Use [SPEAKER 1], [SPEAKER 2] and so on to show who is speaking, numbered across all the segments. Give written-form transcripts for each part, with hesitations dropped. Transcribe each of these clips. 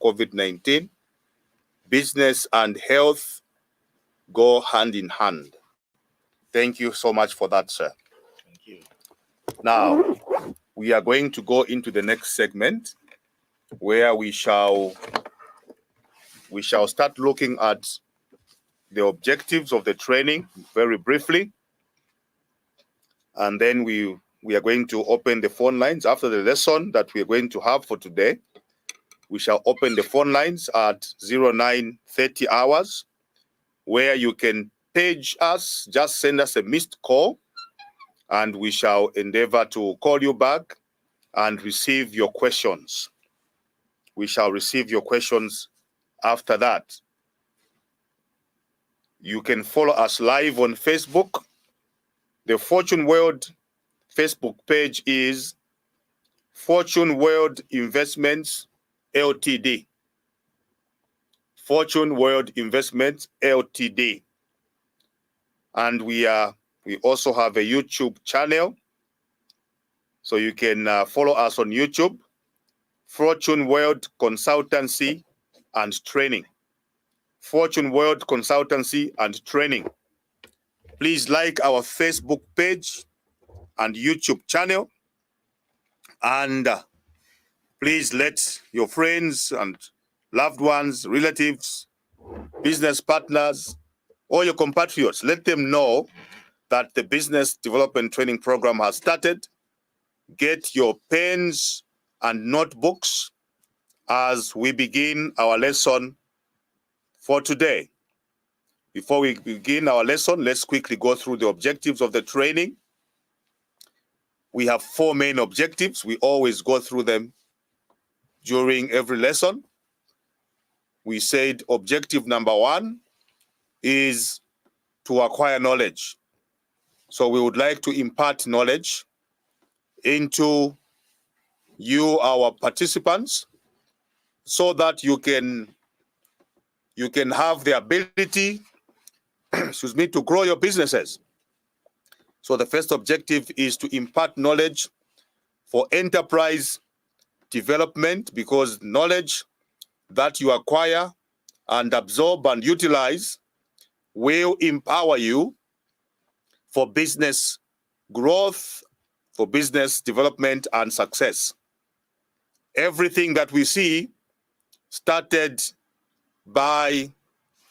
[SPEAKER 1] COVID-19, business and health go hand in hand. Thank you so much for that, sir.
[SPEAKER 2] Thank you.
[SPEAKER 1] Now, we are going to go into the next segment where we shall start looking at the objectives of the training very briefly. And then we are going to open the phone lines after the lesson that we are going to have for today. We shall open the phone lines at 0930 hours, where you can page us, just send us a missed call, and we shall endeavor to call you back and receive your questions. We shall receive your questions after that. You can follow us live on Facebook. The Fortune World Facebook page is Fortune World Investments Ltd. Fortune World Investments Ltd. And we also have a YouTube channel, so you can follow us on YouTube. Fortune World Consultancy and Training. Fortune World Consultancy and Training. Please like our Facebook page and YouTube channel, and please let your friends and loved ones, relatives, business partners, or your compatriots, let them know that the Business Development Training Program has started. Get your pens and notebooks as we begin our lesson for today. Before we begin our lesson, let's quickly go through the objectives of the training. We have 4 main objectives. We always go through them during every lesson. We said objective number 1 is to acquire knowledge. So we would like to impart knowledge into you, our participants, so that you can have the ability to grow your businesses. So the first objective is to impart knowledge for enterprise development, because knowledge that you acquire and absorb and utilize will empower you for business growth, for business development and success. Everything that we see started by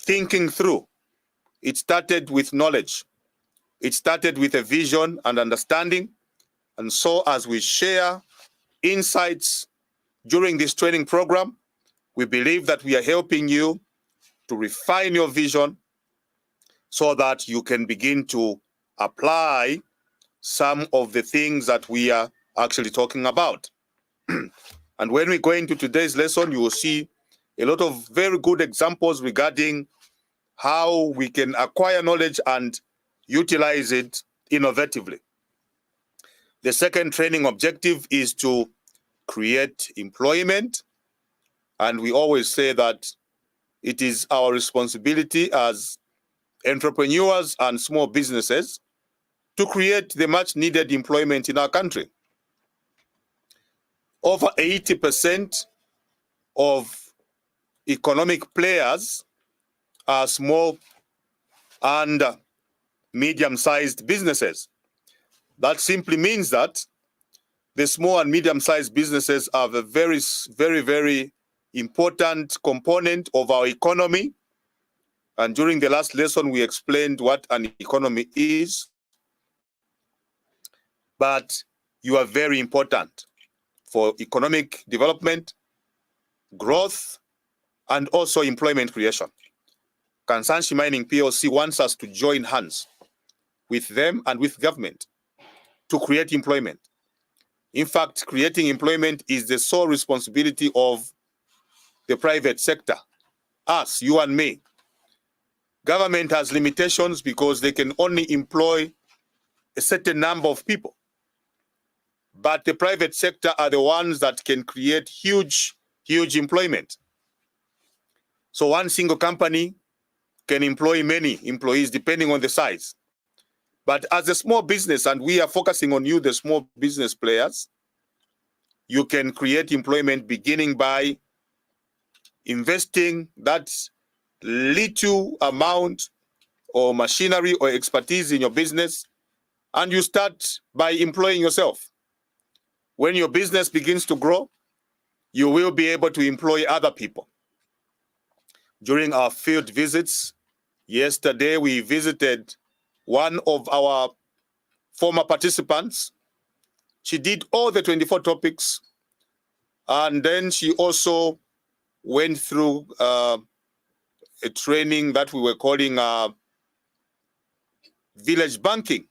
[SPEAKER 1] thinking through. It started with knowledge. It started with a vision and understanding. And so as we share insights during this training program, we believe that we are helping you to refine your vision so that you can begin to apply some of the things that we are actually talking about. And when we go into today's lesson, you will see a lot of very good examples regarding how we can acquire knowledge and utilize it innovatively. The second training objective is to create employment. And we always say that it is our responsibility as entrepreneurs and small businesses to create the much needed employment in our country. Over 80% of economic players are small and medium-sized businesses. That simply means that the small and medium-sized businesses are a very, very, very important component of our economy. And during the last lesson, we explained what an economy is. But you are very important for economic development, growth, and also employment creation. Kansanshi Mining PLC wants us to join hands with them and with government to create employment. In fact, creating employment is the sole responsibility of the private sector, us, you and me. Government has limitations because they can only employ a certain number of people. But the private sector are the ones that can create huge employment. So one single company can employ many employees depending on the size. But as a small business, and we are focusing on you, the small business players, you can create employment beginning by investing that little amount or machinery or expertise in your business, and you start by employing yourself. When your business begins to grow, you will be able to employ other people. During our field visits, yesterday we visited one of our former participants. She did all the 24 topics, and then she also went through a training that we were calling village banking.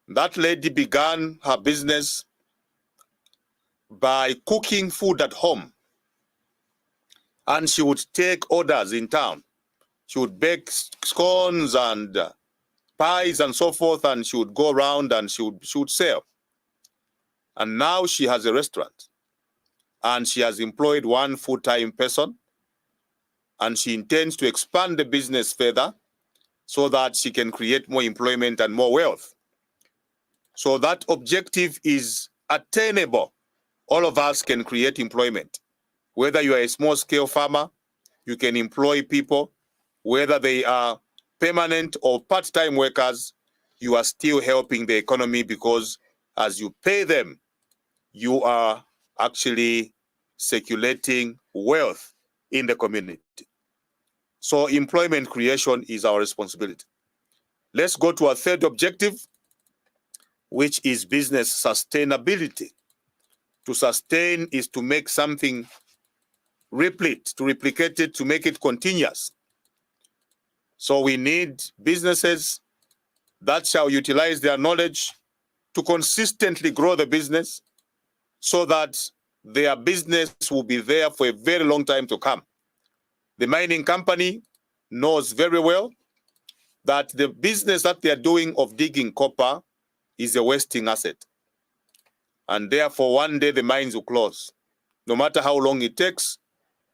[SPEAKER 1] That lady began her business by cooking food at home, and she would take orders in town. She would bake scones and pies and so forth, and she would go around and she would sell. And now she has a restaurant, and she has employed one full-time person, and she intends to expand the business further so that she can create more employment and more wealth. So that objective is attainable. All of us can create employment. Whether you are a small-scale farmer, you can employ people. Whether they are permanent or part-time workers, you are still helping the economy, because as you pay them, you are actually circulating wealth in the community. So employment creation is our responsibility. Let's go to our third objective, which is business sustainability. To sustain is to make something to replicate it, to make it continuous. So we need businesses that shall utilize their knowledge to consistently grow the business so that their business will be there for a very long time to come. The mining company knows very well that the business that they are doing of digging copper is a wasting asset. And therefore, one day the mines will close. No matter how long it takes,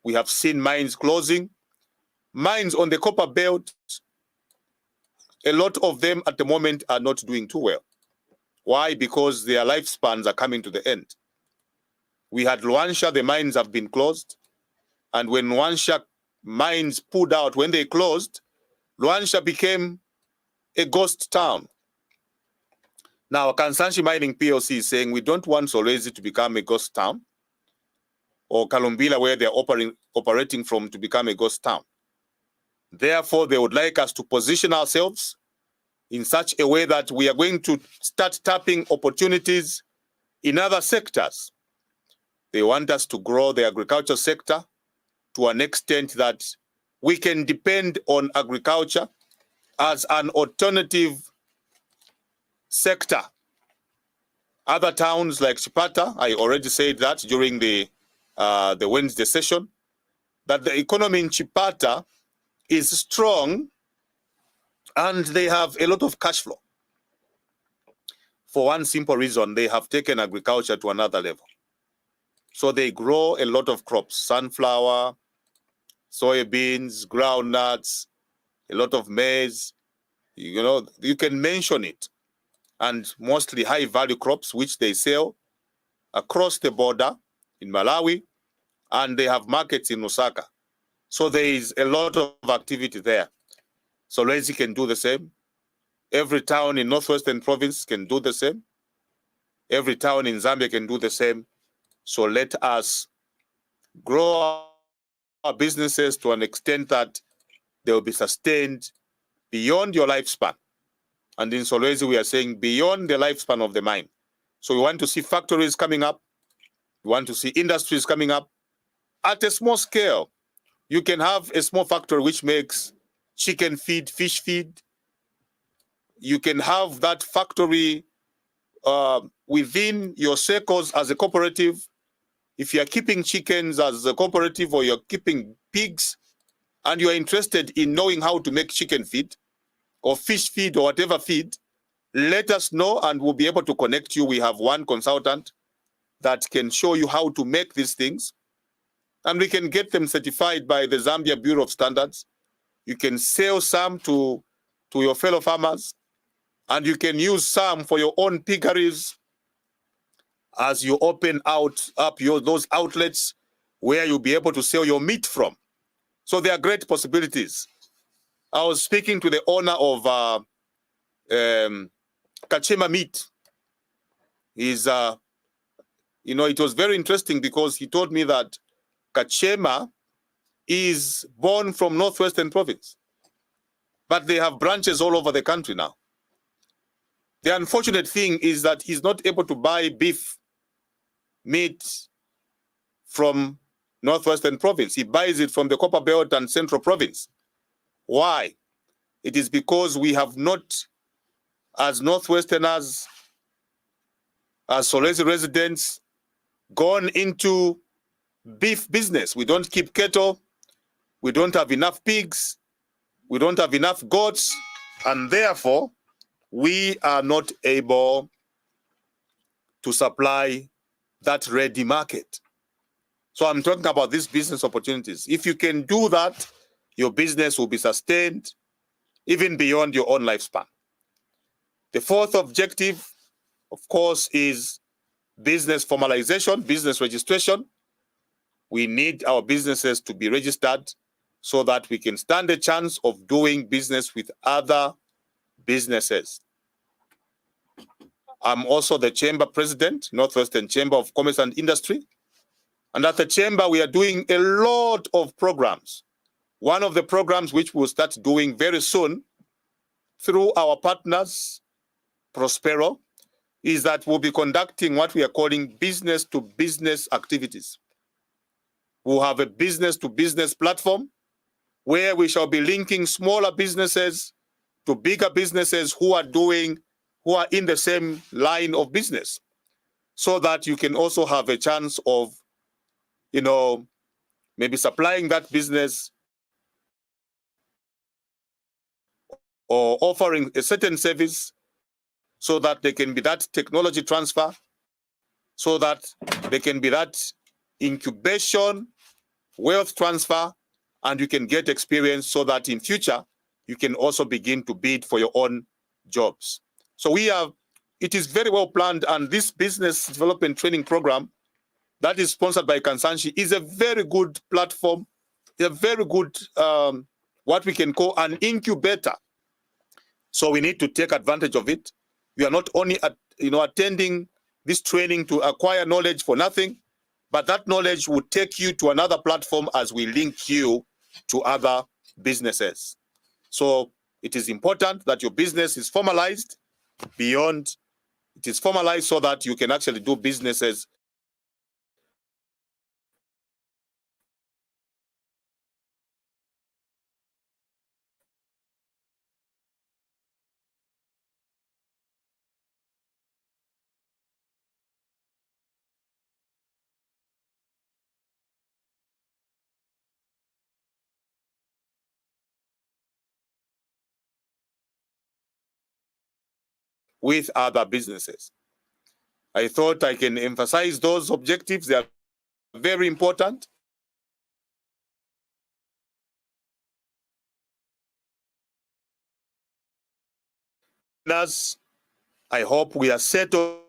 [SPEAKER 1] we have seen mines closing. Mines on the copper belt, a lot of them at the moment are not doing too well. Why? Because their lifespans are coming to the end. We had Luanshya, the mines have been closed. And when Luanshya mines pulled out, when they closed, Luanshya became a ghost town. Now, Kansanshi Mining PLC is saying we don't want Solwezi to become a ghost town, or Kalumbila, where they're operating from, to become a ghost town. Therefore, they would like us to position ourselves in such a way that we are going to start tapping opportunities in other sectors. They want us to grow the agriculture sector to an extent that we can depend on agriculture as an alternative sector. Other towns like Chipata, I already said that during the Wednesday session, that the economy in Chipata is strong and they have a lot of cash flow. For one simple reason, they have taken agriculture to another level. So they grow a lot of crops: sunflower, soybeans, groundnuts, a lot of maize. You know, you can mention it. And mostly high-value crops, which they sell across the border in Malawi, and they have markets in Lusaka. So there is a lot of activity there. So Solwezi can do the same. Every town in Northwestern Province can do the same. Every town in Zambia can do the same. So let us grow our businesses to an extent that they will be sustained beyond your lifespan. And in Solwezi, we are saying beyond the lifespan of the mine. So we want to see factories coming up. We want to see industries coming up at a small scale. You can have a small factory which makes chicken feed, fish feed. You can have that factory within your circles as a cooperative. If you are keeping chickens as a cooperative, or you're keeping pigs, and you are interested in knowing how to make chicken feed or fish feed or whatever feed, let us know and we'll be able to connect you. We have one consultant that can show you how to make these things, and we can get them certified by the Zambia Bureau of Standards. You can sell some to your fellow farmers, and you can use some for your own piggeries as you open up those outlets. where you'll be able to sell your meat from. So there are great possibilities. I was speaking to the owner of Kachema Meat. He's, it was very interesting because he told me that Kachema is born from Northwestern Province, but they have branches all over the country now. The unfortunate thing is that he's not able to buy beef meat from Northwestern Province. He buys it from the Copper Belt and Central Province. Why? It is because we have not, as Northwesterners, as Solwezi residents, gone into beef business. We don't keep cattle. We don't have enough pigs. We don't have enough goats. And therefore, we are not able to supply that ready market. So I'm talking about these business opportunities. If you can do that, your business will be sustained even beyond your own lifespan. The fourth objective, of course, is business formalization, business registration. We need our businesses to be registered so that we can stand a chance of doing business with other businesses. I'm also the chamber president, Northwestern Chamber of Commerce and Industry. And at the chamber, we are doing a lot of programs. One of the programs which we'll start doing very soon through our partners, Prospero, is that we'll be conducting what we are calling business-to-business activities. We'll have a business-to-business platform where we shall be linking smaller businesses to bigger businesses who are in the same line of business, so that you can also have a chance of, maybe supplying that business or offering a certain service, so that there can be that technology transfer, so that there can be that incubation, wealth transfer, and you can get experience so that in future, you can also begin to bid for your own jobs. So it is very well planned, and this business development training program that is sponsored by Kansanshi is a very good platform, a very good, what we can call an incubator. So we need to take advantage of it. We are not only attending this training to acquire knowledge for nothing, but that knowledge will take you to another platform as we link you to other businesses. So it is important that your business is formalized so that you can actually do businesses with other businesses. I thought I can emphasize those objectives. They are very important. I hope we are settled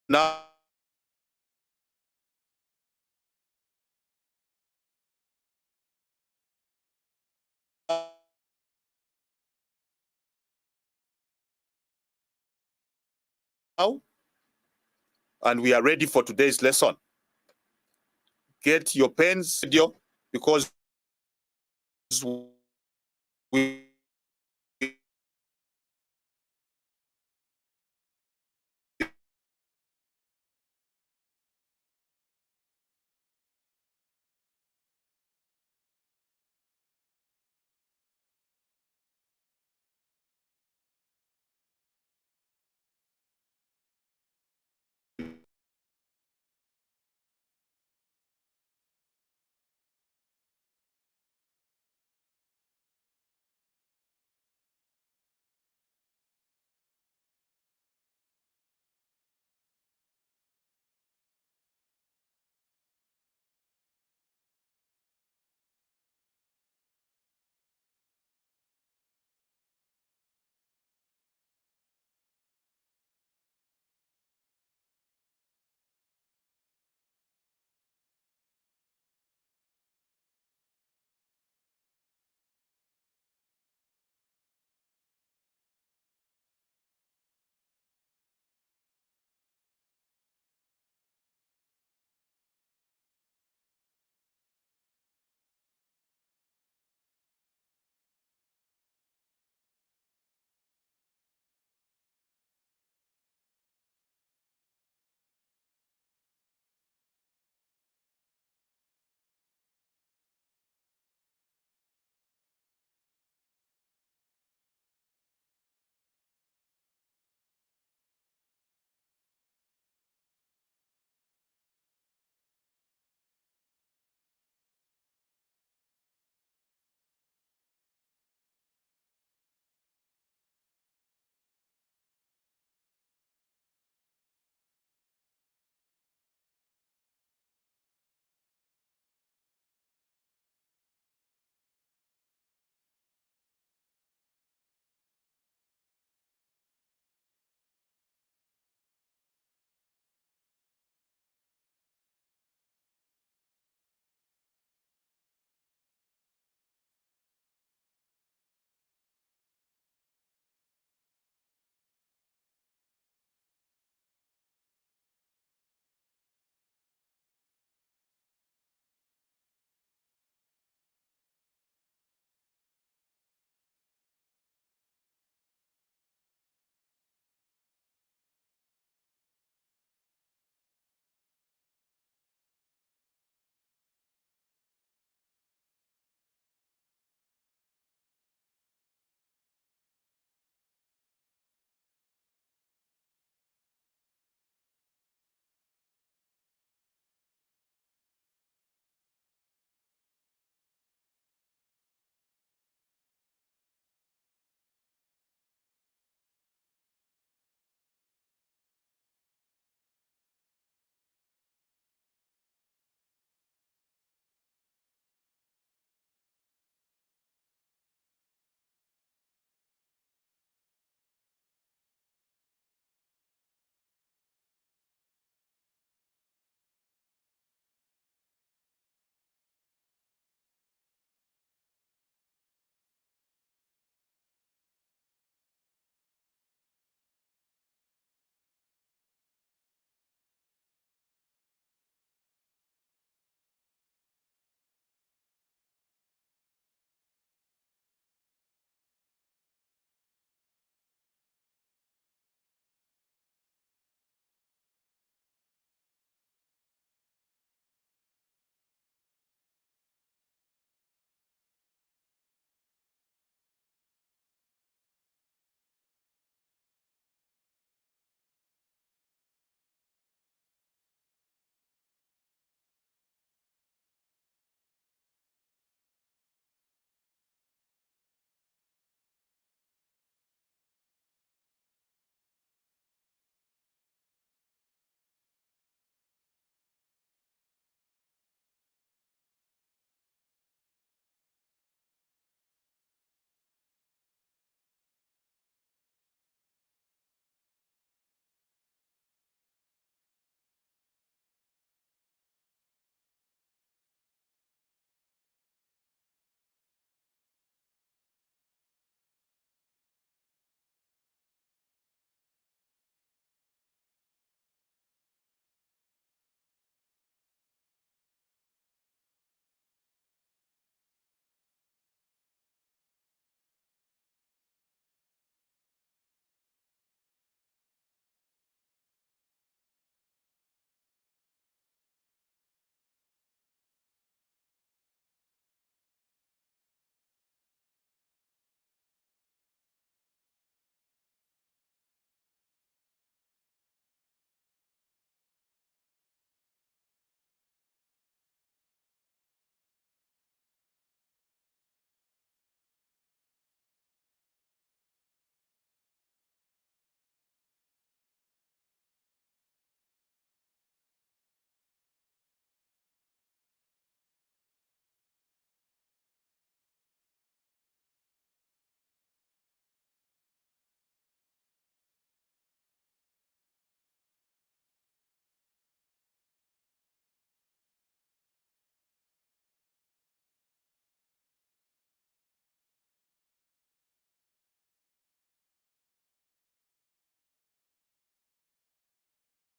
[SPEAKER 1] now. And we are ready for today's lesson. Get your pens, because we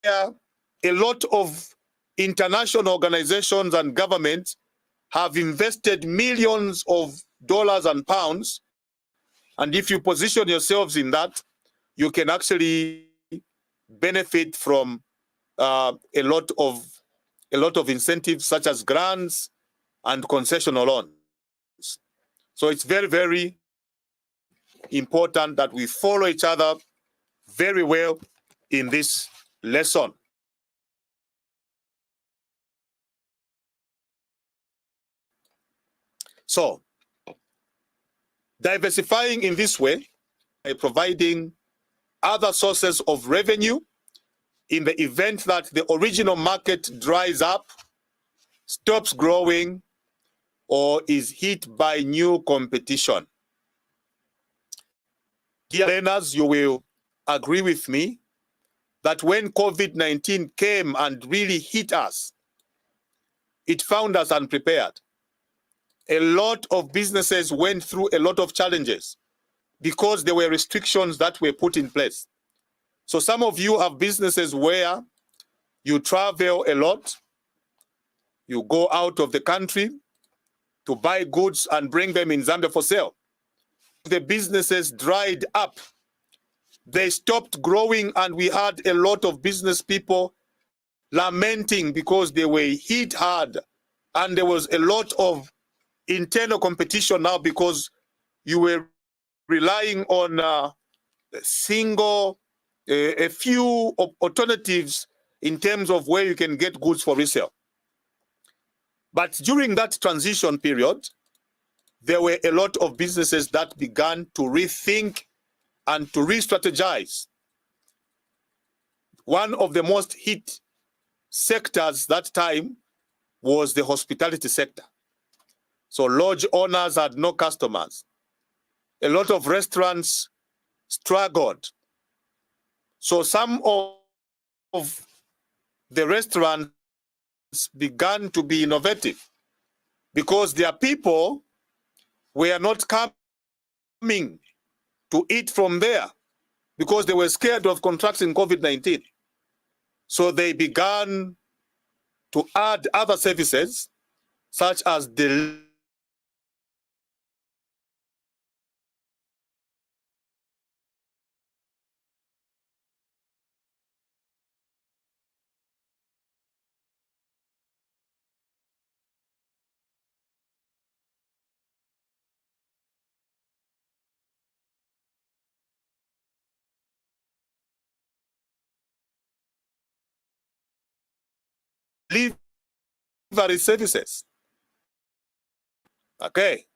[SPEAKER 1] a lot of international organizations and governments have invested millions of dollars and pounds. And if you position yourselves in that, you can actually benefit from a lot of incentives such as grants and concessional loans. So it's very, very important that we follow each other very well in this lesson. So, diversifying in this way by providing other sources of revenue in the event that the original market dries up, stops growing, or is hit by new competition. Dear learners, you will agree with me that when COVID-19 came and really hit us, it found us unprepared. A lot of businesses went through a lot of challenges because there were restrictions that were put in place. So some of you have businesses where you travel a lot, you go out of the country to buy goods and bring them in Zambia for sale. The businesses dried up. They stopped growing, and we had a lot of business people lamenting because they were hit hard, and there was a lot of internal competition now because you were relying on a few alternatives in terms of where you can get goods for resale. But during that transition period, there were a lot of businesses that began to rethink and to re-strategize. One of the most hit sectors that time was the hospitality sector. So lodge owners had no customers. A lot of restaurants struggled. So some of the restaurants began to be innovative because their people were not coming to eat from there because they were scared of contracting COVID-19. So they began to add other services such as delivery services. Okay.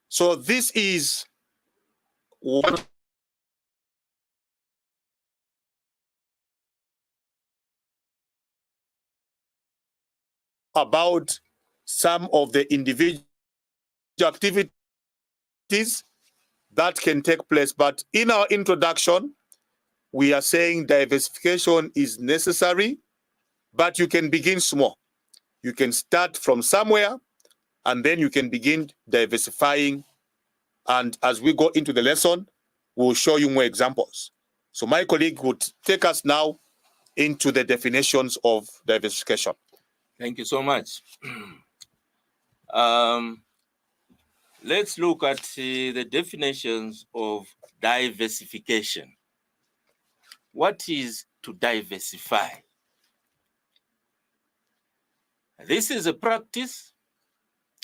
[SPEAKER 1] So this is one about some of the individual activities that can take place. But in our introduction, we are saying diversification is necessary, but you can begin small. You can start from somewhere, and then you can begin diversifying. And as we go into the lesson, we'll show you more examples. So my colleague would take us now into the definitions of diversification.
[SPEAKER 2] Thank you so much. Let's look at the definitions of diversification. What is to diversify? This is a practice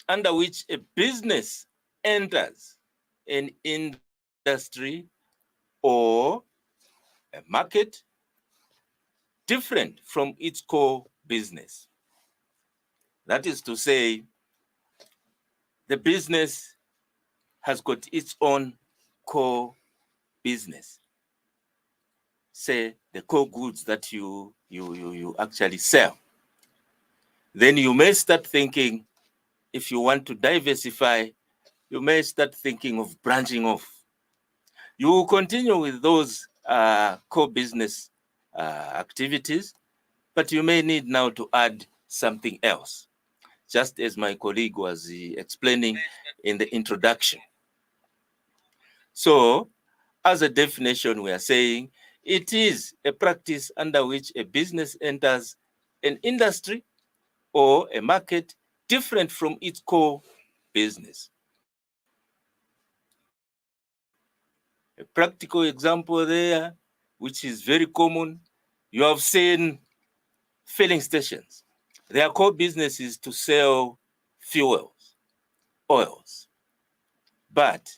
[SPEAKER 2] under which a business enters an industry or a market different from its core business. That is to say, the business has got its own core business. Say the core goods that you actually sell. Then you may start thinking, if you want to diversify, you may start thinking of branching off. You will continue with those core business activities, but you may need now to add something else, just as my colleague was explaining in the introduction. So, as a definition, we are saying It is a practice under which a business enters an industry or a market different from its core business. A practical example there, which is very common, you have seen filling stations. Their core business is to sell fuels, oils. But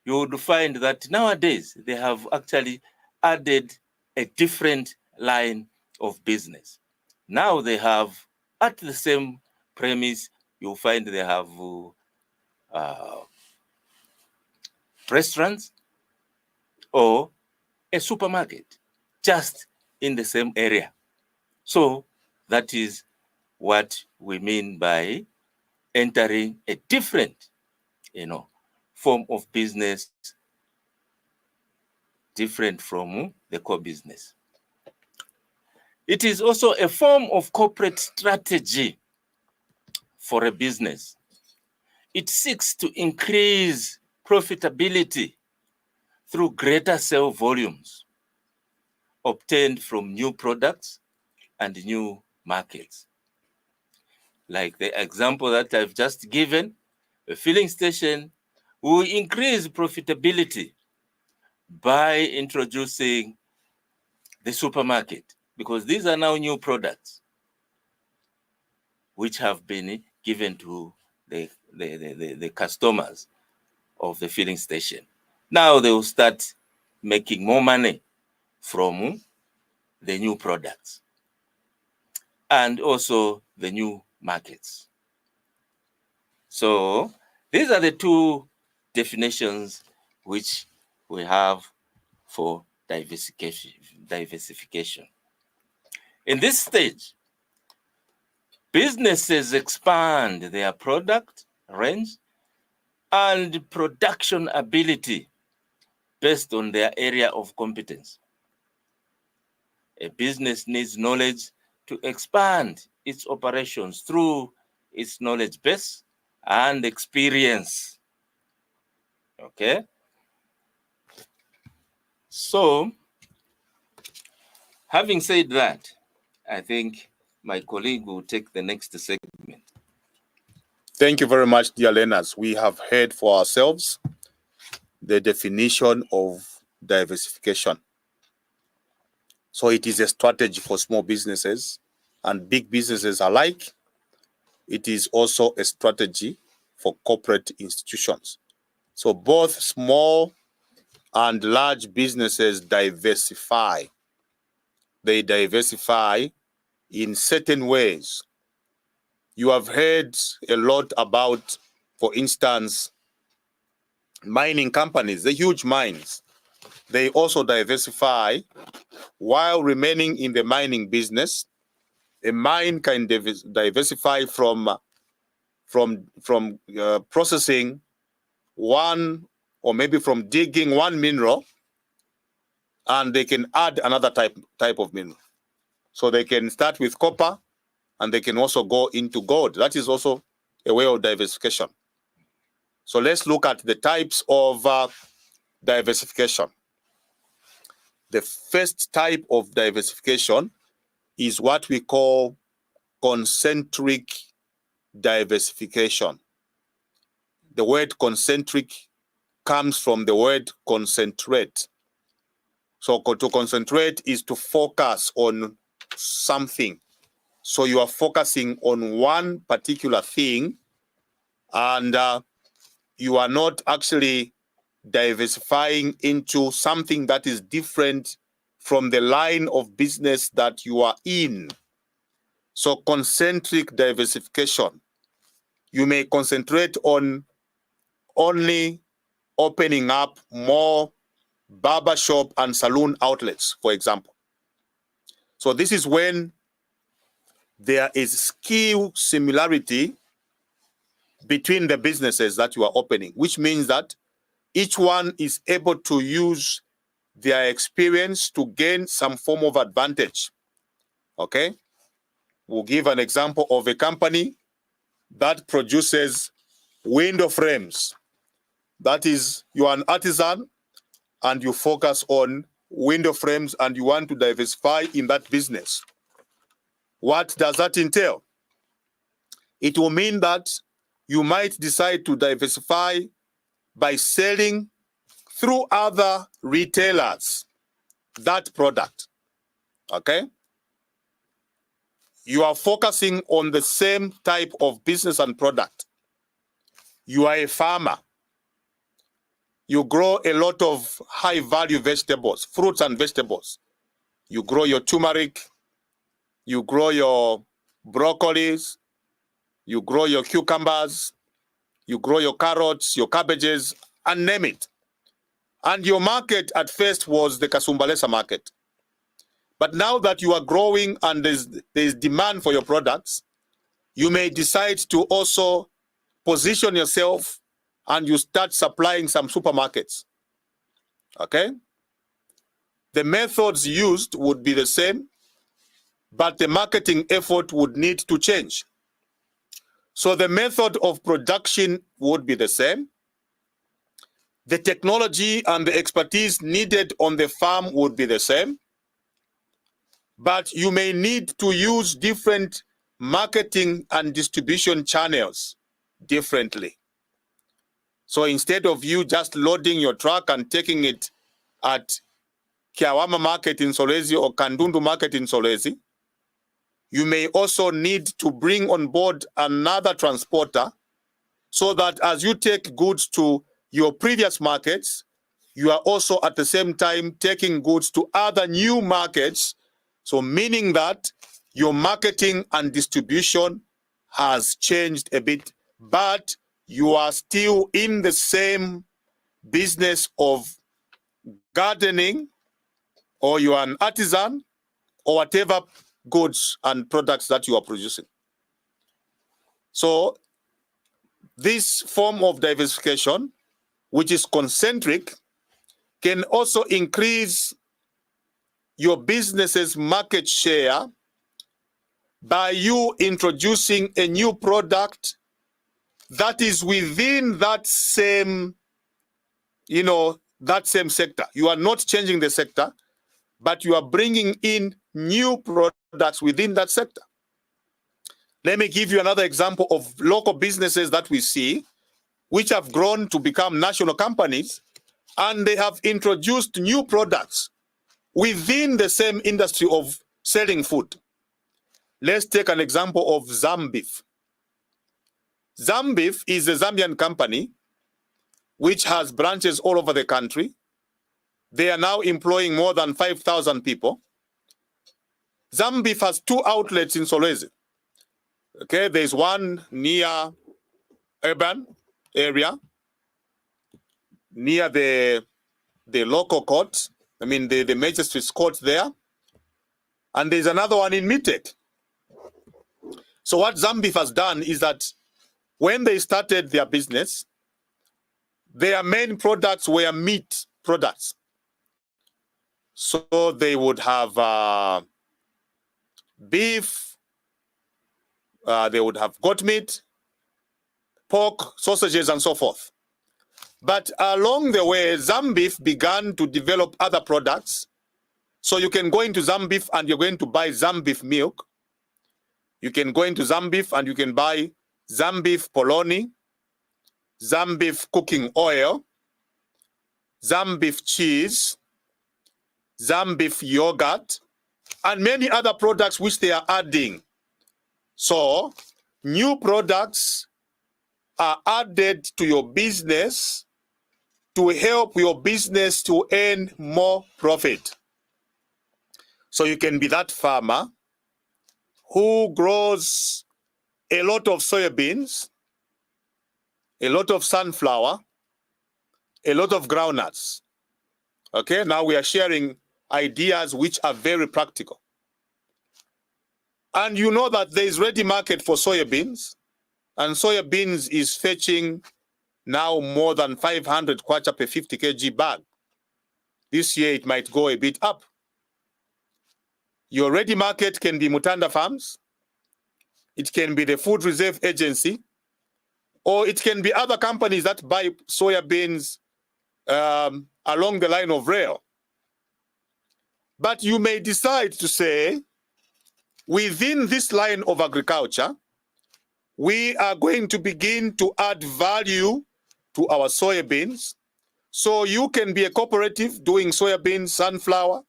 [SPEAKER 2] you would find that nowadays they have actually added a different line of business. Now they have, at the same premise, you'll find they have restaurants or a supermarket just in the same area. So that is what we mean by entering a different, form of business, different from the core business. It is also a form of corporate strategy for a business. It seeks to increase profitability through greater sale volumes obtained from new products and new markets. Like the example that I've just given, a filling station will increase profitability by introducing the supermarket, because these are now new products which have been given to the customers of the filling station. Now they will start making more money from the new products and also the new markets. So these are the two definitions which we have for diversification. In this stage, businesses expand their product range and production ability based on their area of competence. A business needs knowledge to expand its operations through its knowledge base and experience. Okay? So, having said that, I think my colleague will take the next segment.
[SPEAKER 1] Thank you very much, dear learners. We have heard for ourselves the definition of diversification. So it is a strategy for small businesses and big businesses alike. It is also a strategy for corporate institutions. So both small and large businesses diversify. They diversify in certain ways. You have heard a lot about, for instance, mining companies, the huge mines. They also diversify while remaining in the mining business. A mine can diversify from processing one, or maybe from digging one mineral, and they can add another type of mineral. So they can start with copper, and they can also go into gold. That is also a way of diversification. So let's look at the types of diversification. The first type of diversification is what we call concentric diversification. The word concentric comes from the word concentrate. So to concentrate is to focus on something. So you are focusing on one particular thing, and you are not actually diversifying into something that is different from the line of business that you are in. So concentric diversification, you may concentrate on only opening up more barbershop and salon outlets, for example. So this is when there is skill similarity between the businesses that you are opening, which means that each one is able to use their experience to gain some form of advantage. Okay? We'll give an example of a company that produces window frames. That is, you are an artisan and you focus on window frames and you want to diversify in that business. What does that entail? It will mean that you might decide to diversify by selling through other retailers that product. Okay? You are focusing on the same type of business and product. You are a farmer. You grow a lot of high-value vegetables, fruits and vegetables. You grow your turmeric, you grow your broccolis, you grow your cucumbers, you grow your carrots, your cabbages, and name it. And your market at first was the Kasumbalesa market. But now that you are growing and there's demand for your products, you may decide to also position yourself and you start supplying some supermarkets. Okay? The methods used would be the same, but the marketing effort would need to change. So the method of production would be the same. The technology and the expertise needed on the farm would be the same. But you may need to use different marketing and distribution channels differently. So instead of you just loading your truck and taking it at Kiawama market in Solwezi or Kandundu market in Solwezi, you may also need to bring on board another transporter so that as you take goods to your previous markets, you are also at the same time taking goods to other new markets. So meaning that your marketing and distribution has changed a bit, but you are still in the same business of gardening, or you are an artisan, or whatever goods and products that you are producing. So this form of diversification, which is concentric, can also increase your business's market share by you introducing a new product that is within that same, that same sector. You are not changing the sector, but you are bringing in new products within that sector. Let me give you another example of local businesses that we see, which have grown to become national companies, and they have introduced new products within the same industry of selling food. Let's take an example of Zambif. Zambif is a Zambian company which has branches all over the country. They are now employing more than 5,000 people. Zambif has 2 outlets in Solwezi. Okay, there's one near urban area, near the local court, the magistrate's court there. And there's another one in Mitek. So what Zambif has done is that when they started their business, their main products were meat products. So they would have beef, they would have goat meat, pork, sausages, and so forth. But along the way, Zambif began to develop other products. So you can go into Zambif and you're going to buy Zambif milk. You can go into Zambif and you can buy Zambif polony, Zambif cooking oil, Zambif cheese, Zambif yogurt, and many other products which they are adding. So new products are added to your business to help your business to earn more profit. So you can be that farmer who grows a lot of soybeans, a lot of sunflower, a lot of groundnuts. Okay, now we are sharing ideas which are very practical. And you know that there is ready market for soybeans, and soybeans is fetching now more than 500 kwacha per 50 kg bag. This year it might go a bit up. Your ready market can be Mutanda Farms, it can be the Food Reserve Agency, or it can be other companies that buy soybeans along the line of rail. But you may decide to say, within this line of agriculture, we are going to begin to add value to our soybeans. So you can be a cooperative doing soybeans, sunflower,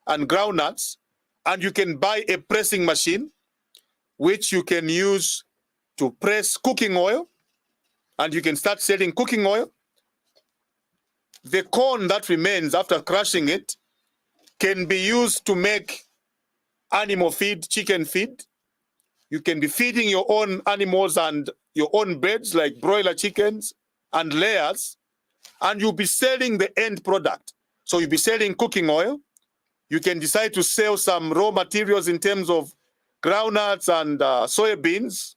[SPEAKER 1] and groundnuts, and you can buy a pressing machine, which you can use to press cooking oil, and you can start selling cooking oil. The corn that remains after crushing it can be used to make animal feed, chicken feed. You can be feeding your own animals and your own birds like broiler chickens and layers, and you'll be selling the end product. So you'll be selling cooking oil. You can decide to sell some raw materials in terms of groundnuts and soybeans,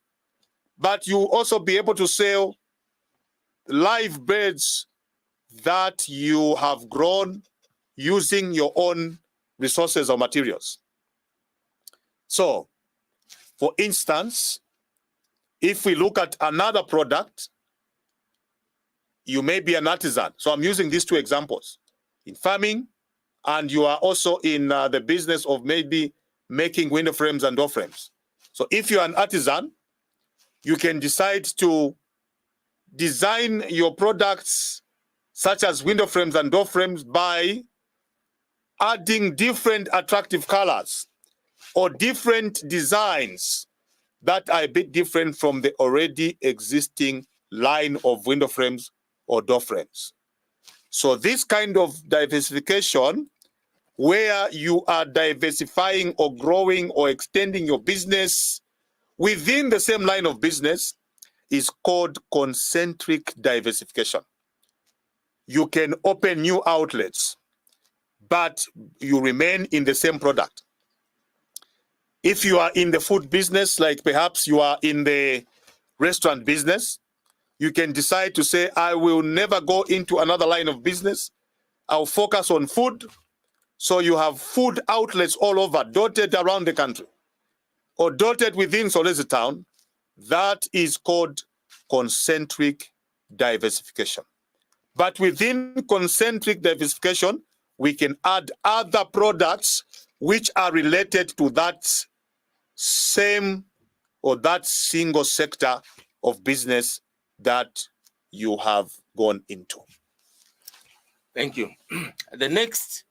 [SPEAKER 1] but you'll also be able to sell live birds that you have grown using your own resources or materials. So, for instance, if we look at another product, you may be an artisan. So I'm using these two examples. In farming, and you are also in the business of maybe making window frames and door frames. So if you're an artisan, you can decide to design your products such as window frames and door frames by adding different attractive colors or different designs that are a bit different from the already existing line of window frames or door frames. So this kind of diversification, where you are diversifying or growing or extending your business within the same line of business, is called concentric diversification. You can open new outlets, but you remain in the same product. If you are in the food business, like perhaps you are in the restaurant business, you can decide to say, I will never go into another line of business. I'll focus on food. So you have food outlets all over, dotted around the country, or dotted within Solwezi town. That is called concentric diversification. But within concentric diversification, we can add other products which are related to that same or that single sector of business that you have gone into.
[SPEAKER 2] Thank you. The next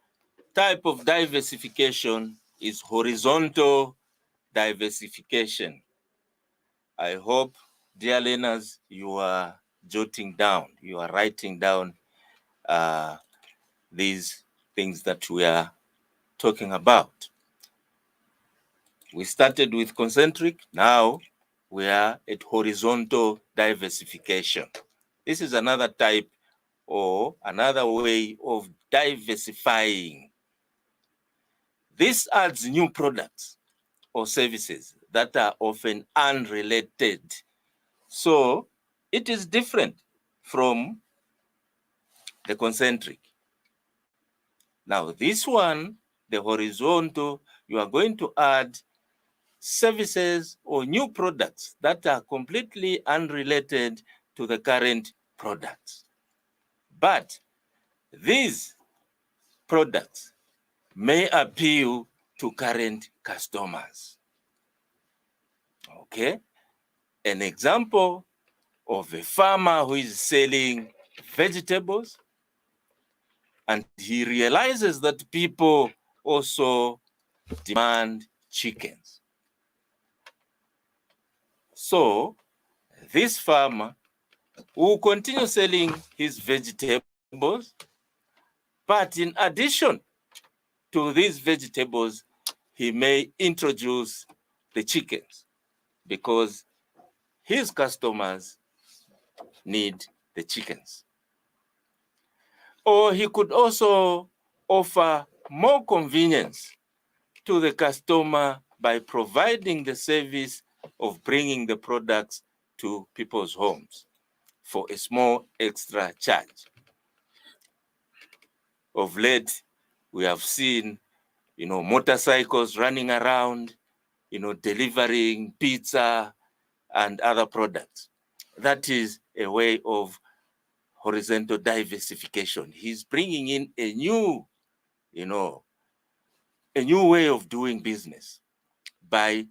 [SPEAKER 2] type of diversification is horizontal diversification. I hope, dear learners, you are jotting down, you are writing down these things that we are talking about. We started with concentric, now we are at horizontal diversification. This is another type or another way of diversifying. This adds new products or services that are often unrelated. So it is different from the concentric. Now this one, the horizontal, you are going to add services or new products that are completely unrelated to the current products. But these products may appeal to current customers. Okay? An example of a farmer who is selling vegetables, and he realizes that people also demand chickens. So this farmer will continue selling his vegetables, but in addition to these vegetables, he may introduce the chickens because his customers need the chickens. Or he could also offer more convenience to the customer by providing the service of bringing the products to people's homes for a small extra charge. Of late, we have seen, motorcycles running around, delivering pizza and other products. That is a way of horizontal diversification. He's bringing in a new, a new way of doing business by,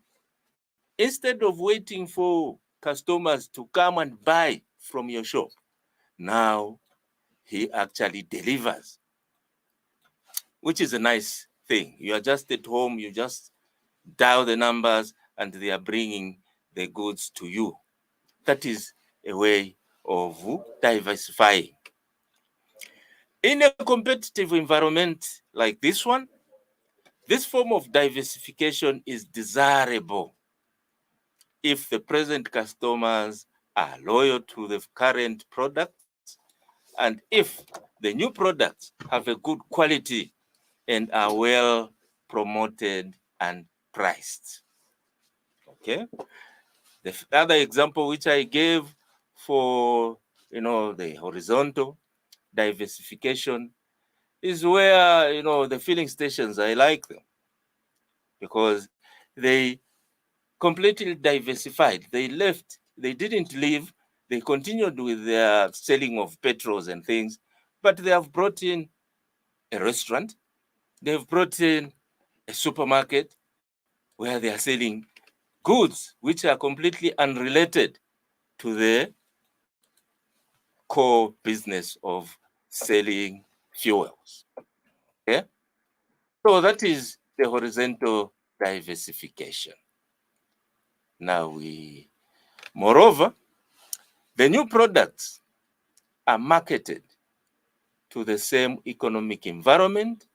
[SPEAKER 2] instead of waiting for customers to come and buy from your shop, now he actually delivers, which is a nice thing. You are just at home, you just dial the numbers and they are bringing the goods to you. That is a way of diversifying. In a competitive environment like this one, this form of diversification is desirable if the present customers are loyal to the current products and if the new products have a good quality and are well promoted and priced. Okay. The other example which I gave for the horizontal diversification is where the filling stations, I like them because they completely diversified. They didn't leave, they continued with their selling of petrols and things, but they have brought in a restaurant, they've brought in a supermarket where they are selling goods which are completely unrelated to the core business of selling fuels. Okay, so that is the horizontal diversification. Now moreover, the new products are marketed to the same economic environment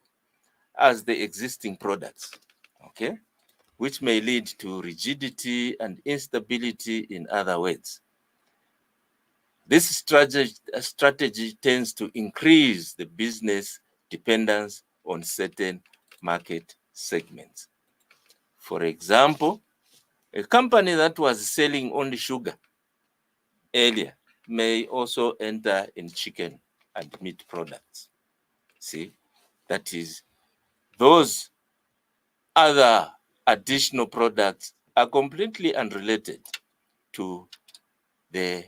[SPEAKER 2] as the existing products, okay, which may lead to rigidity and instability. In other words, this strategy tends to increase the business dependence on certain market segments. For example, a company that was selling only sugar earlier may also enter in chicken and meat products. See, that is, those other additional products are completely unrelated to the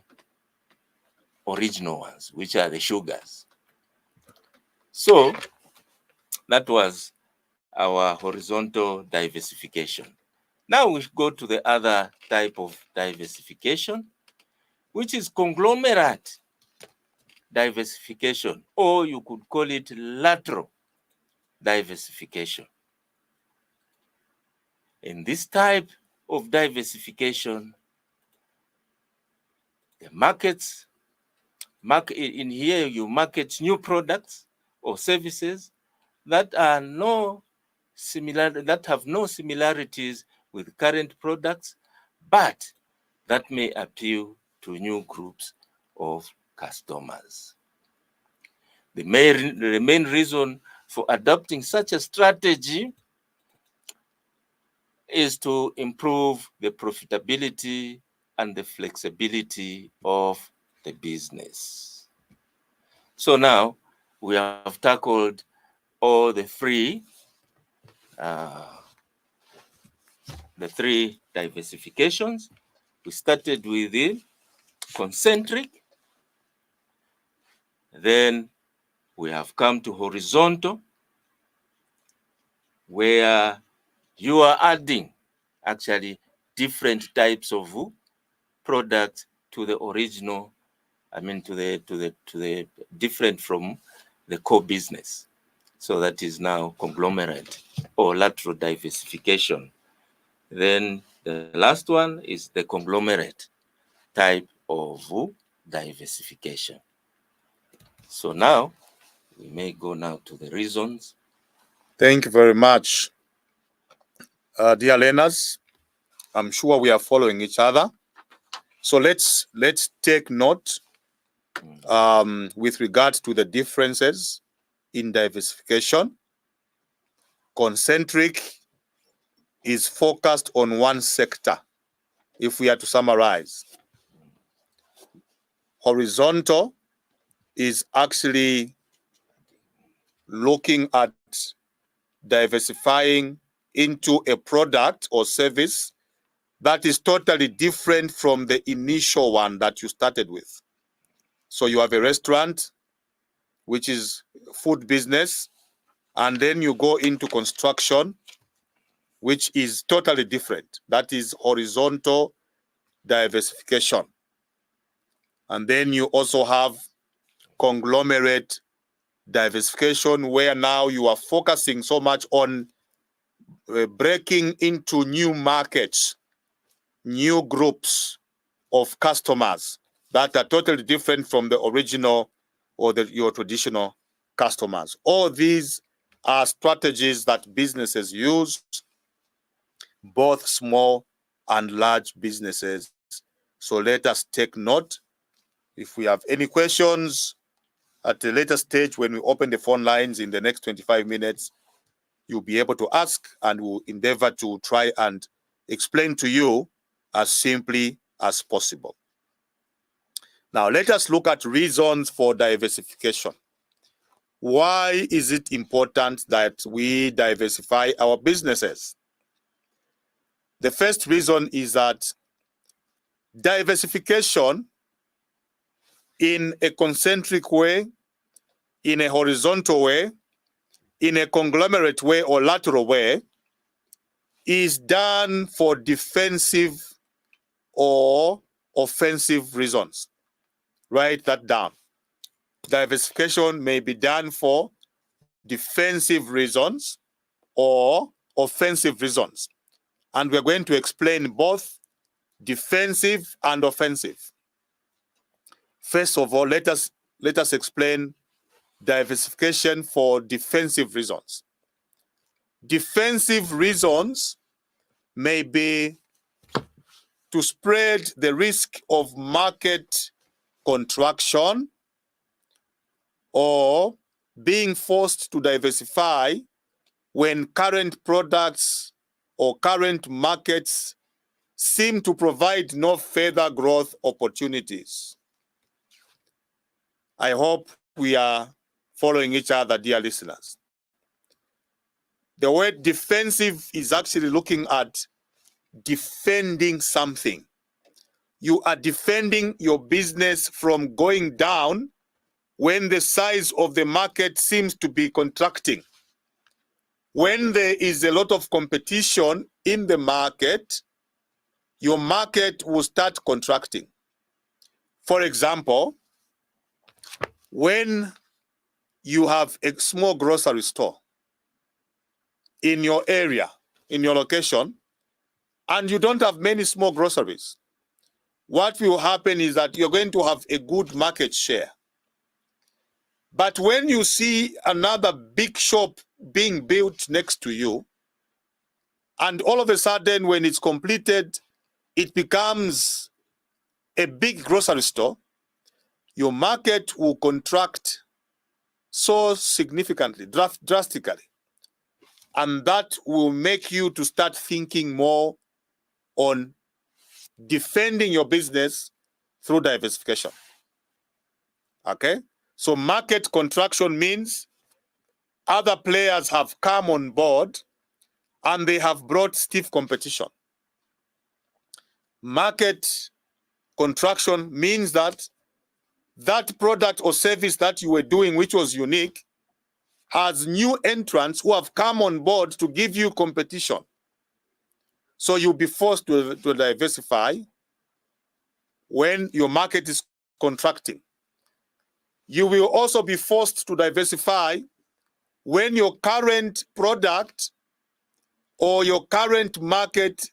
[SPEAKER 2] original ones, which are the sugars. So that was our horizontal diversification. Now we go to the other type of diversification, which is conglomerate diversification, or you could call it lateral diversification. In this type of diversification, the markets, in here you market new products or services that have no similarities with current products, but that may appeal to new groups of customers. The main reason for adopting such a strategy is to improve the profitability and the flexibility of the business. So now we have tackled all the three diversifications. We started with the concentric, then we have come to horizontal, where you are adding actually different types of products to the original, to the different from the core business. So that is now conglomerate or lateral diversification. Then the last one is the conglomerate type of diversification. So now we may go now to the reasons.
[SPEAKER 1] Thank you very much. Dear learners, I'm sure we are following each other. So let's take note with regards to the differences in diversification. Concentric is focused on one sector, if we are to summarize. Horizontal is actually looking at diversifying into a product or service that is totally different from the initial one that you started with. So you have a restaurant, which is food business, And then you go into construction, which is totally different. That is horizontal diversification. And then you also have conglomerate diversification, where now you are focusing so much on breaking into new markets, new groups of customers that are totally different from the original or your traditional customers. All these are strategies that businesses use, both small and large businesses. So let us take note. If we have any questions at a later stage, when we open the phone lines in the next 25 minutes, you'll be able to ask, and we'll endeavor to try and explain to you as simply as possible. Now, let us look at reasons for diversification. Why is it important that we diversify our businesses? The first reason is that diversification in a concentric way, in a horizontal way, in a conglomerate way or lateral way, is done for defensive or offensive reasons. Write that down. Diversification may be done for defensive reasons or offensive reasons. And we're going to explain both defensive and offensive. First of all, let us explain diversification for defensive reasons. Defensive reasons may be to spread the risk of market contraction, or being forced to diversify when current products or current markets seem to provide no further growth opportunities. I hope we are following each other, dear listeners. The word defensive is actually looking at defending something. You are defending your business from going down when the size of the market seems to be contracting. When there is a lot of competition in the market, your market will start contracting. For example, when you have a small grocery store in your area, in your location, and you don't have many small groceries, what will happen is that you're going to have a good market share. But when you see another big shop being built next to you, and all of a sudden when it's completed, it becomes a big grocery store, your market will contract so significantly, drastically. And that will make you to start thinking more on defending your business through diversification. Okay? So market contraction means other players have come on board and they have brought stiff competition. Market contraction means that that product or service that you were doing, which was unique, has new entrants who have come on board to give you competition. So you'll be forced to diversify when your market is contracting. You will also be forced to diversify when your current product or your current market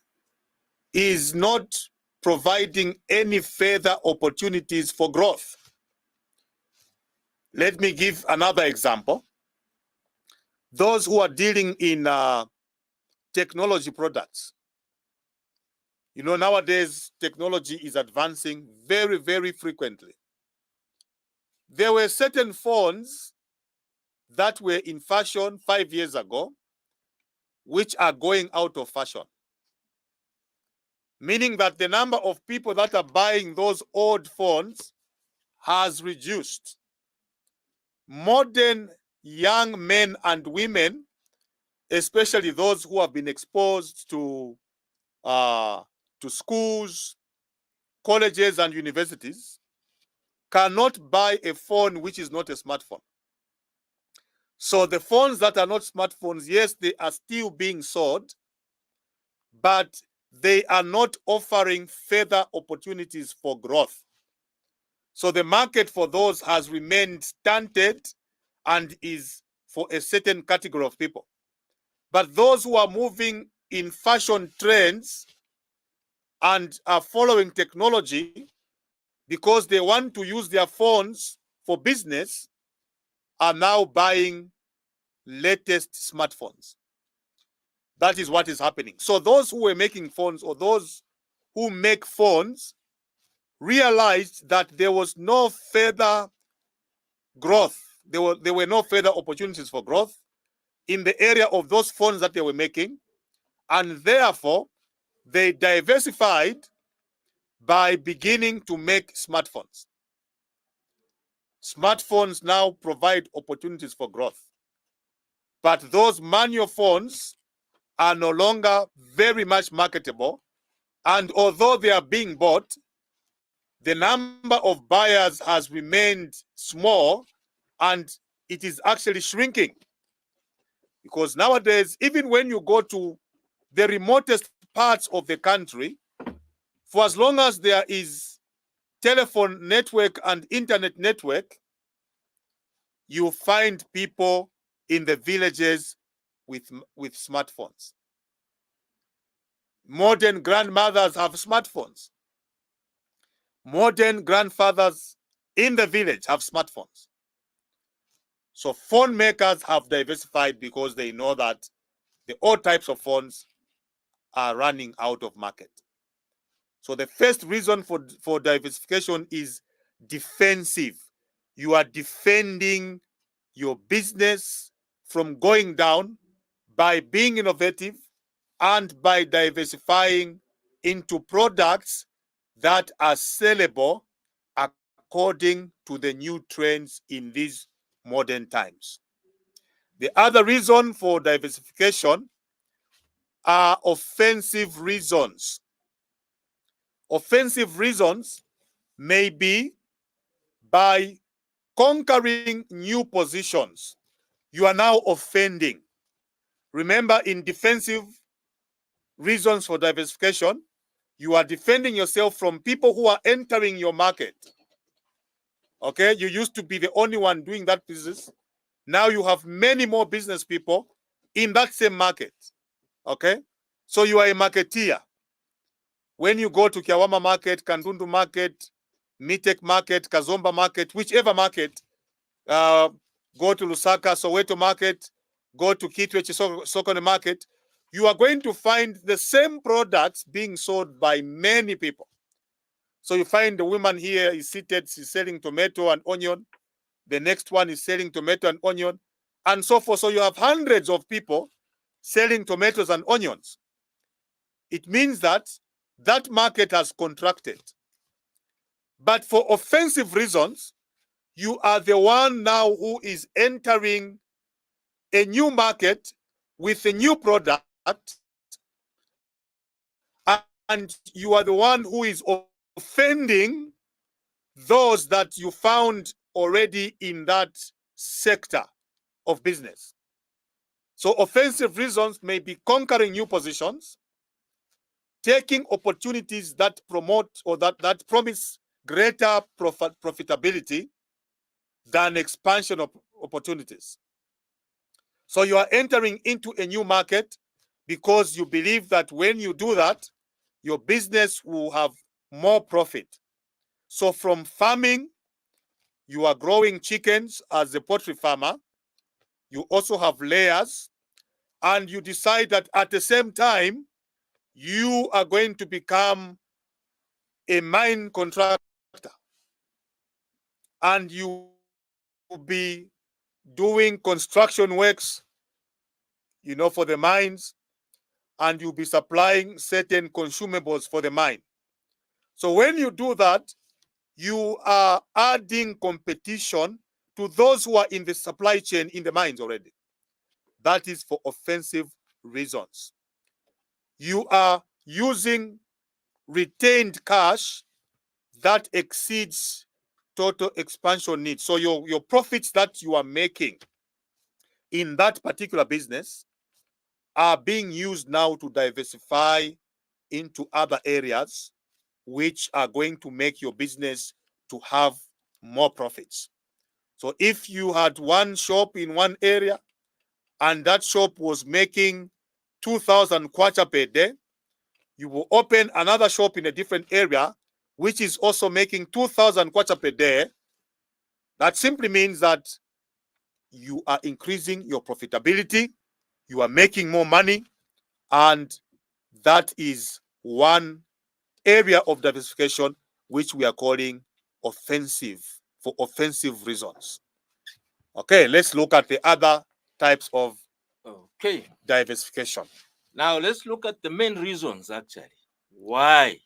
[SPEAKER 1] is not providing any further opportunities for growth. Let me give another example. Those who are dealing in technology products. You know, nowadays, technology is advancing very, very frequently. There were certain phones that were in fashion 5 years ago, which are going out of fashion. Meaning that the number of people that are buying those old phones has reduced. Modern young men and women, especially those who have been exposed to schools, colleges, and universities, cannot buy a phone which is not a smartphone. So the phones that are not smartphones, yes, they are still being sold, but they are not offering further opportunities for growth. So the market for those has remained stunted and is for a certain category of people. But those who are moving in fashion trends and are following technology because they want to use their phones for business are now buying latest smartphones. That is what is happening. So those who were making phones or those who make phones realized that there was no further growth. There were no further opportunities for growth in the area of those phones that they were making. And therefore, they diversified by beginning to make smartphones. Smartphones now provide opportunities for growth. But those manual phones are no longer very much marketable. And although they are being bought, the number of buyers has remained small and it is actually shrinking. Because nowadays, even when you go to the remotest parts of the country, for as long as there is telephone network and internet network, you find people in the villages with smartphones. Modern grandmothers have smartphones. Modern grandfathers in the village have smartphones. So phone makers have diversified because they know that the all types of phones are running out of market. So the first reason for diversification is defensive. You are defending your business from going down by being innovative and by diversifying into products that are sellable according to the new trends in these modern times. The other reason for diversification are offensive reasons. Offensive reasons may be by conquering new positions. You are now offending. Remember, in defensive reasons for diversification, you are defending yourself from people who are entering your market. Okay, you used to be the only one doing that business. Now you have many more business people in that same market. Okay, so you are a marketeer. When you go to Kiawama market, Kandundu market, Mitek market, Kazomba market, whichever market, go to Lusaka, Soweto market, go to Kitwe, Sokone market, you are going to find the same products being sold by many people. So you find the woman here is seated, she's selling tomato and onion. The next one is selling tomato and onion, and so forth. So you have hundreds of people selling tomatoes and onions. It means that that market has contracted. But for offensive reasons, you are the one now who is entering a new market with a new product, and you are the one who is offending those that you found already in that sector of business. So offensive reasons may be conquering new positions, taking opportunities that promote or that promise greater profitability than expansion of opportunities. So you are entering into a new market because you believe that when you do that, your business will have more profit. So from farming, you are growing chickens as a poultry farmer. You also have layers, and you decide that at the same time, you are going to become a mine contractor, and you will be doing construction works, for the mines, and you'll be supplying certain consumables for the mine. So when you do that, you are adding competition to those who are in the supply chain in the mines already. That is for offensive reasons. You are using retained cash that exceeds total expansion needs. So your profits that you are making in that particular business are being used now to diversify into other areas which are going to make your business to have more profits. So if you had one shop in one area and that shop was making 2,000 kwacha per day, you will open another shop in a different area which is also making 2,000 kwacha per day. That simply means that you are increasing your profitability, you are making more money, and that is one area of diversification which we are calling offensive, for offensive reasons. Okay, let's look at the other types of
[SPEAKER 2] Okay.
[SPEAKER 1] diversification.
[SPEAKER 2] Now let's look at the main reasons actually. Why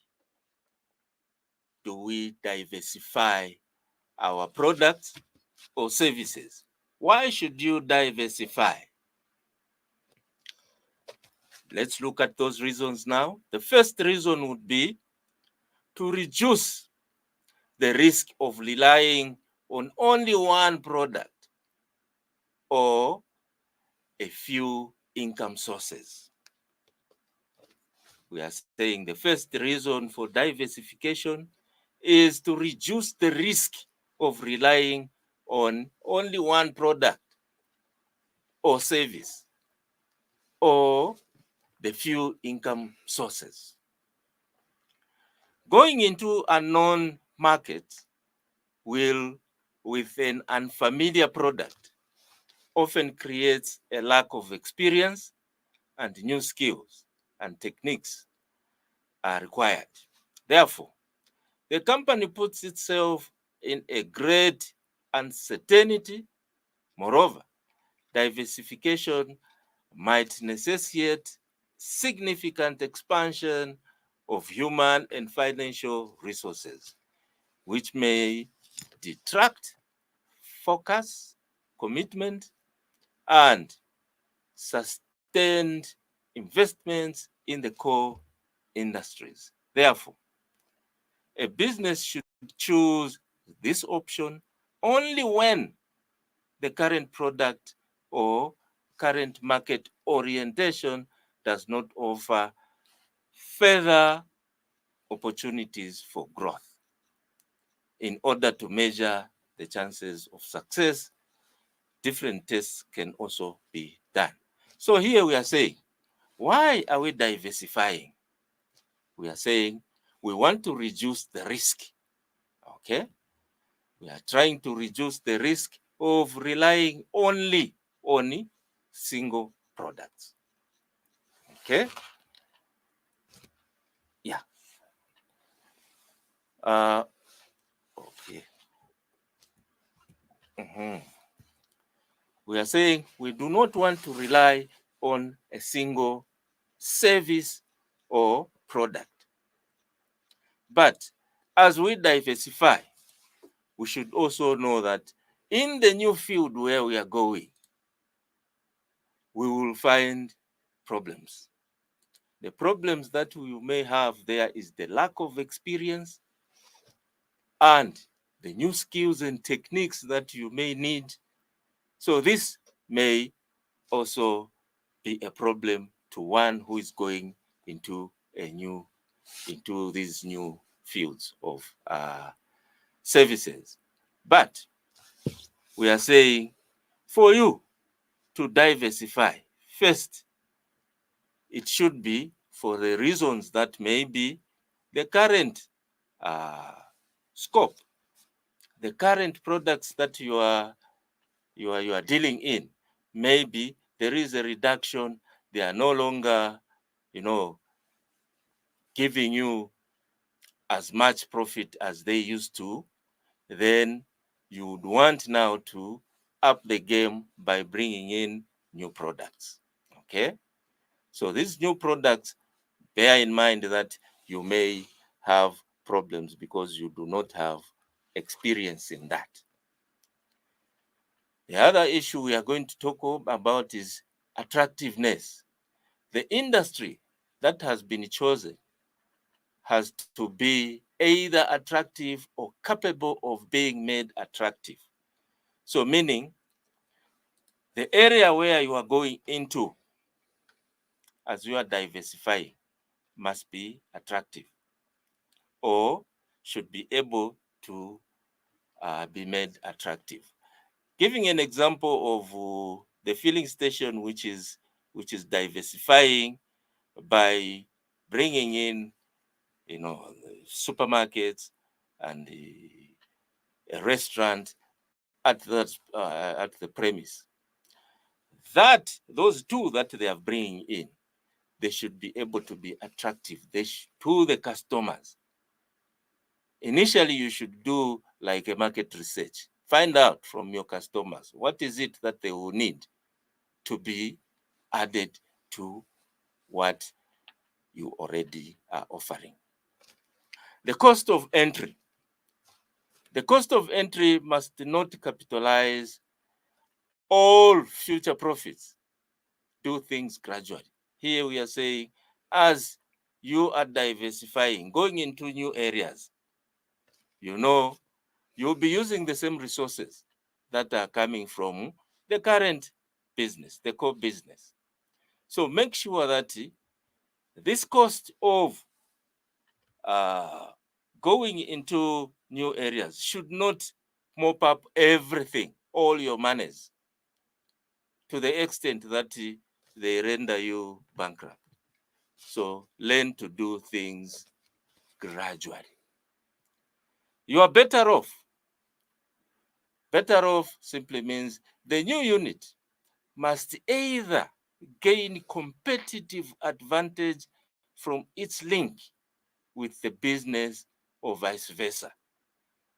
[SPEAKER 2] do we diversify our products or services? Why should you diversify? Let's look at those reasons now. The first reason would be to reduce the risk of relying on only one product or a few income sources. We are saying the first reason for diversification is to reduce the risk of relying on only one product or service or the few income sources. Going into unknown markets with an unfamiliar product often creates a lack of experience, and new skills and techniques are required. Therefore, the company puts itself in a great uncertainty. Moreover, diversification might necessitate significant expansion of human and financial resources, which may detract focus, commitment, and sustained investments in the core industries. Therefore, a business should choose this option only when the current product or current market orientation does not offer further opportunities for growth. In order to measure the chances of success, different tests can also be done. So here we are saying, why are we diversifying? We are saying we want to reduce the risk. Okay? We are trying to reduce the risk of relying only on single products. Okay? Yeah. Okay. We are saying we do not want to rely on a single service or product. But as we diversify, we should also know that in the new field where we are going, we will find problems. The problems that we may have there is the lack of experience and the new skills and techniques that you may need. So this may also be a problem to one who is going into these new fields of services. But we are saying for you to diversify, first, it should be for the reasons that may be the current scope, the current products that you are dealing in. Maybe there is a reduction. They are no longer, giving you as much profit as they used to. Then you would want now to up the game by bringing in new products. Okay? So these new products, bear in mind that you may have problems because you do not have experience in that. The other issue we are going to talk about is attractiveness. The industry that has been chosen has to be either attractive or capable of being made attractive. So meaning The area where you are going into as you are diversifying must be attractive or should be able to be made attractive. Giving an example of the filling station, which is diversifying by bringing in, supermarkets and a restaurant at the premise. That those two that they are bringing in, they should be able to be attractive to the customers. Initially, you should do like a market research. Find out from your customers what is it that they will need to be added to what you already are offering. The cost of entry. The cost of entry must not capitalize all future profits. Do things gradually. Here we are saying, as you are diversifying, going into new areas, you'll be using the same resources that are coming from the current business, the core business. So make sure that this cost of going into new areas should not mop up everything, all your monies, to the extent that they render you bankrupt. So learn to do things gradually. You are better off. Better off simply means the new unit must either gain competitive advantage from its link with the business or vice versa.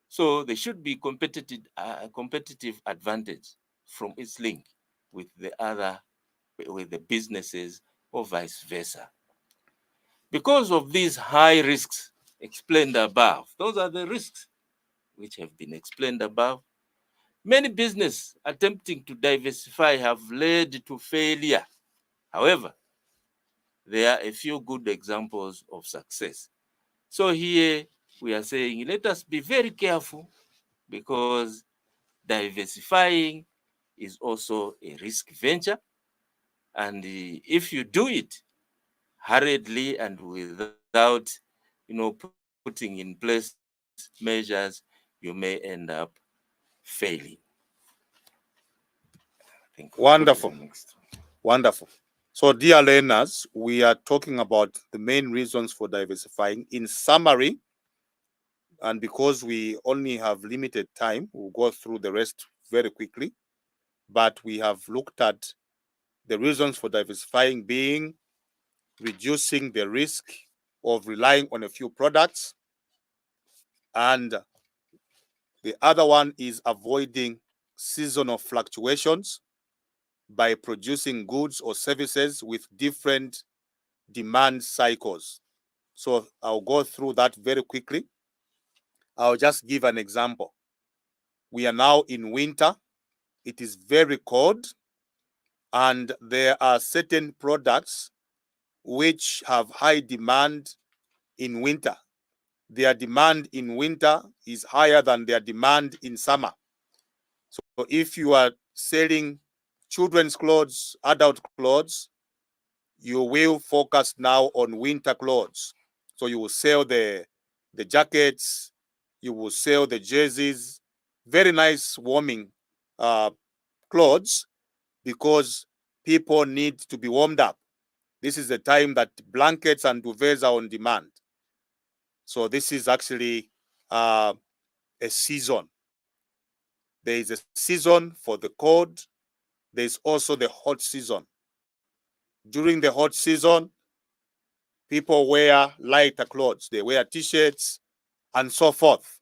[SPEAKER 2] So there should be competitive advantage from its link with the businesses or vice versa. Because of these high risks explained above, those are the risks which have been explained above. Many businesses attempting to diversify have led to failure. However, there are a few good examples of success. So here we are saying, let us be very careful, because diversifying is also a risk venture. And if you do it hurriedly and without, putting in place measures, you may end up failing.
[SPEAKER 1] Wonderful. Wonderful. So, dear learners, we are talking about the main reasons for diversifying. In summary, and because we only have limited time, we'll go through the rest very quickly. But we have looked at the reasons for diversifying being reducing the risk of relying on a few products, and the other one is avoiding seasonal fluctuations by producing goods or services with different demand cycles. So I'll go through that very quickly. I'll just give an example. We are now in winter. It is very cold, and there are certain products which have high demand in winter. Their demand in winter is higher than their demand in summer. So if you are selling children's clothes, adult clothes, you will focus now on winter clothes. So you will sell the jackets, you will sell the jerseys, very nice warming clothes, because people need to be warmed up. This is the time that blankets and duvets are on demand. So this is actually a season. There is a season for the cold. There's also the hot season. During the hot season, people wear lighter clothes. They wear t-shirts and so forth.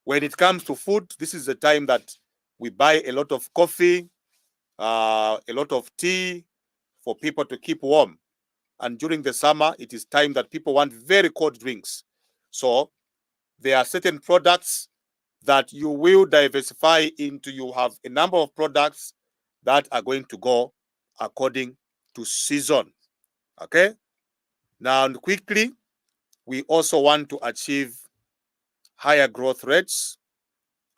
[SPEAKER 1] When it comes to food, this is the time that we buy a lot of coffee, a lot of tea for people to keep warm. And during the summer, it is time that people want very cold drinks. So there are certain products that you will diversify into. You have a number of products that are going to go according to season. Okay? Now, quickly, we also want to achieve higher growth rates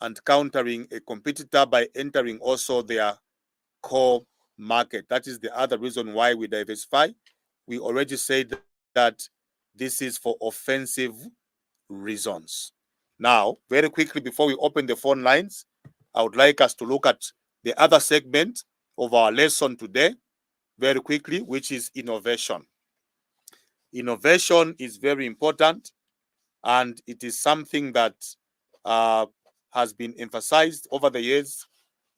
[SPEAKER 1] and countering a competitor by entering also their core market. That is the other reason why we diversify. We already said that this is for offensive reasons. Now, very quickly before we open the phone lines, I would like us to look at the other segment of our lesson today very quickly, which is innovation. Innovation is very important, and it is something that has been emphasized over the years,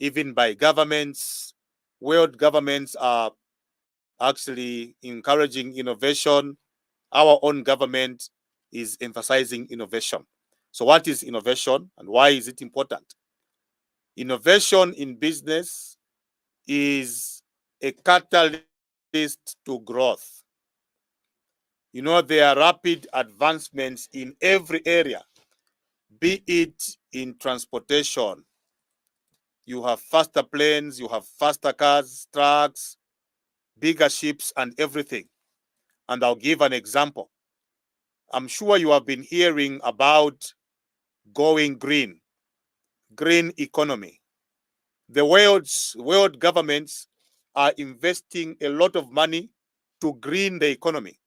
[SPEAKER 1] even by governments. World governments are actually encouraging innovation. Our own government is emphasizing innovation. So what is innovation and why is it important? Innovation in business is a catalyst to growth. You know, there are rapid advancements in every area, be it in transportation. You have faster planes, you have faster cars, trucks, bigger ships, and everything. And I'll give an example. I'm sure you have been hearing about going green, green economy. The world governments are investing a lot of money to green the economy.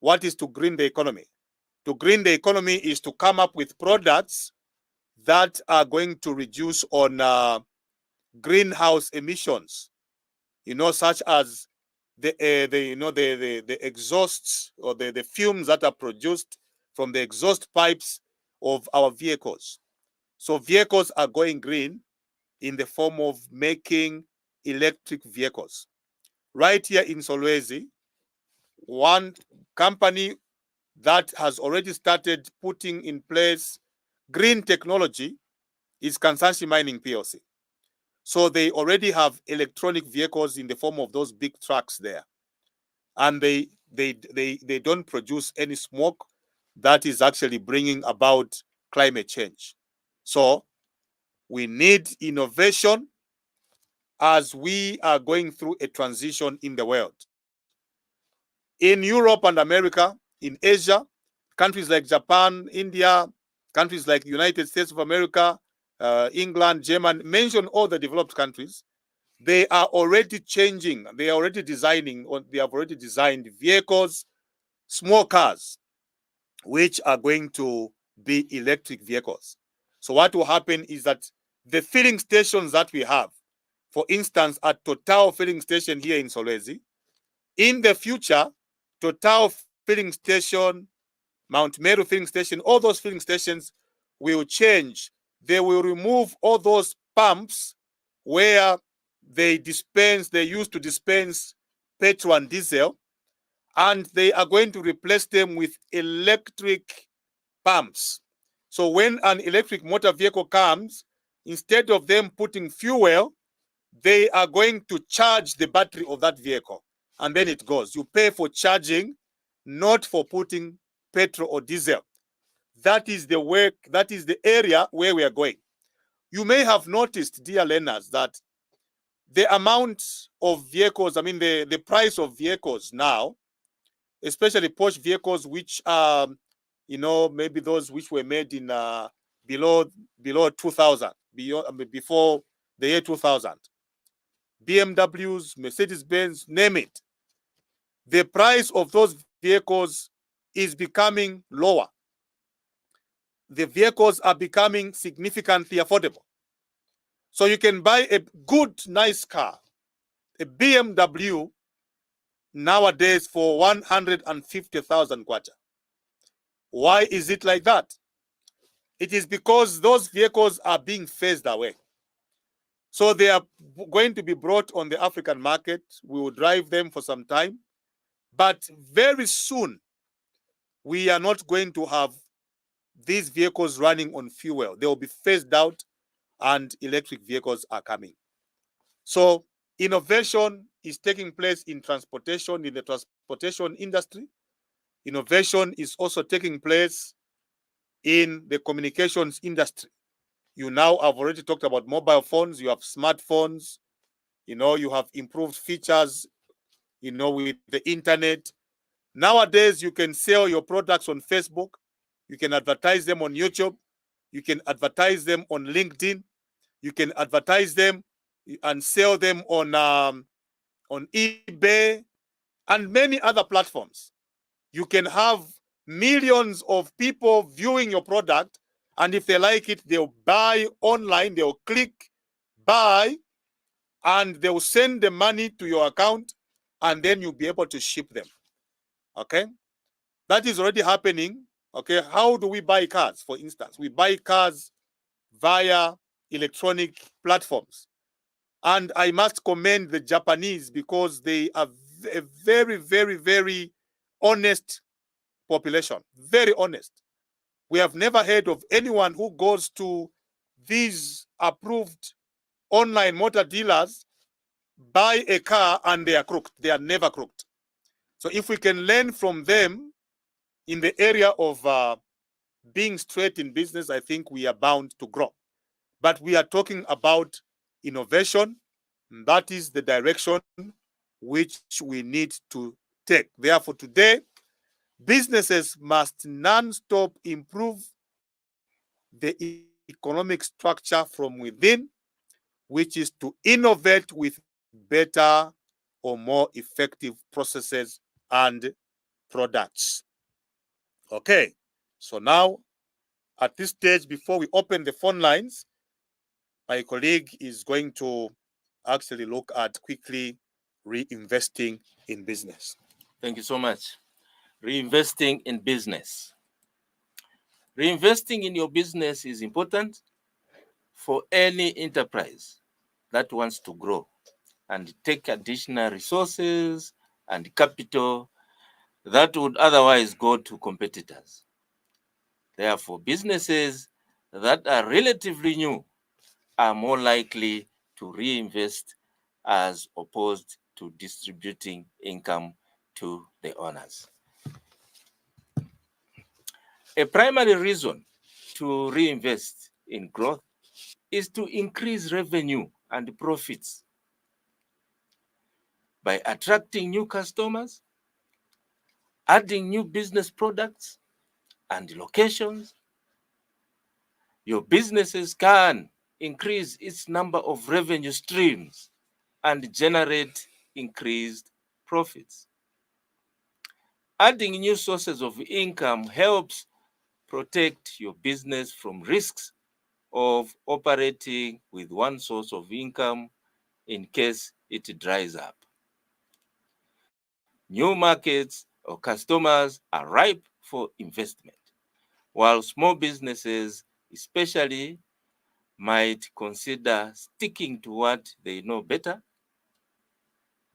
[SPEAKER 1] What is to green the economy? To green the economy is to come up with products that are going to reduce on greenhouse emissions, you know, such as the exhausts or the fumes that are produced from the exhaust pipes of our vehicles. So vehicles are going green in the form of making electric vehicles. Right here in Solwezi, one company that has already started putting in place green technology is Kansanshi Mining PLC. So they already have electronic vehicles in the form of those big trucks there. And they don't produce any smoke that is actually bringing about climate change. So we need innovation as we are going through a transition in the world. In Europe and America, in Asia, countries like Japan, India, countries like United States of America, England, Germany, mention all the developed countries, they are already changing, they are already designing, or they have already designed vehicles, small cars, which are going to be electric vehicles. So what will happen is that the filling stations that we have, for instance, at Total filling station here in Solwezi, in the future, Total filling station, Mount Meru filling station, all those filling stations will change. They will remove all those pumps where they used to dispense petrol and diesel, and they are going to replace them with electric pumps. So when an electric motor vehicle comes, instead of them putting fuel, they are going to charge the battery of that vehicle, and then it goes. You pay for charging, not for putting petrol or diesel. That is the work, that is the area where we are going. You may have noticed, dear learners, that the amount of vehicles, I mean, the price of vehicles now, especially Porsche vehicles, which are, you know, maybe those which were made in below 2000, before the year 2000, BMWs, Mercedes-Benz, name it. The price of those vehicles is becoming lower. The vehicles are becoming significantly affordable. So you can buy a good, nice car, a BMW, nowadays for 150,000 kwacha. Why is it like that? It is because those vehicles are being phased away. So they are going to be brought on the African market. We will drive them for some time. But very soon, we are not going to have these vehicles running on fuel. They will be phased out and electric vehicles are coming. So innovation is taking place in transportation, in the transportation industry. Innovation is also taking place in the communications industry. You now have already talked about mobile phones, you have smartphones, you know, you have improved features, you know, with the internet. Nowadays, you can sell your products on Facebook, you can advertise them on YouTube, You can advertise them on LinkedIn. You can advertise them and sell them on eBay and many other platforms. You can have millions of people viewing your product, and if they like it, they'll buy online, they'll click buy, and they'll send the money to your account, and then you'll be able to ship them. Okay, that is already happening. Okay, how do we buy cars? For instance, we buy cars via electronic platforms, and I must commend the Japanese because they are a very, very, very honest population. Very honest. We have never heard of anyone who goes to these approved online motor dealers, buy a car, and they are crooked. They are never crooked. So if we can learn from them in the area of being straight in business, I think we are bound to grow. But we are talking about innovation. That is the direction which we need to take. Therefore, today, businesses must non-stop improve the economic structure from within, which is to innovate with better or more effective processes and products. Okay, so now at this stage, before we open the phone lines, my colleague is going to actually look at quickly reinvesting in business.
[SPEAKER 2] Thank you so much. Reinvesting in business. Reinvesting in your business is important for any enterprise that wants to grow and take additional resources and capital that would otherwise go to competitors. Therefore, businesses that are relatively new are more likely to reinvest as opposed to distributing income to the owners. A primary reason to reinvest in growth is to increase revenue and profits by attracting new customers, adding new business products and locations. Your businesses can increase its number of revenue streams and generate increased profits. Adding new sources of income helps protect your business from risks of operating with one source of income in case it dries up. New markets or customers are ripe for investment, while small businesses especially might consider sticking to what they know better.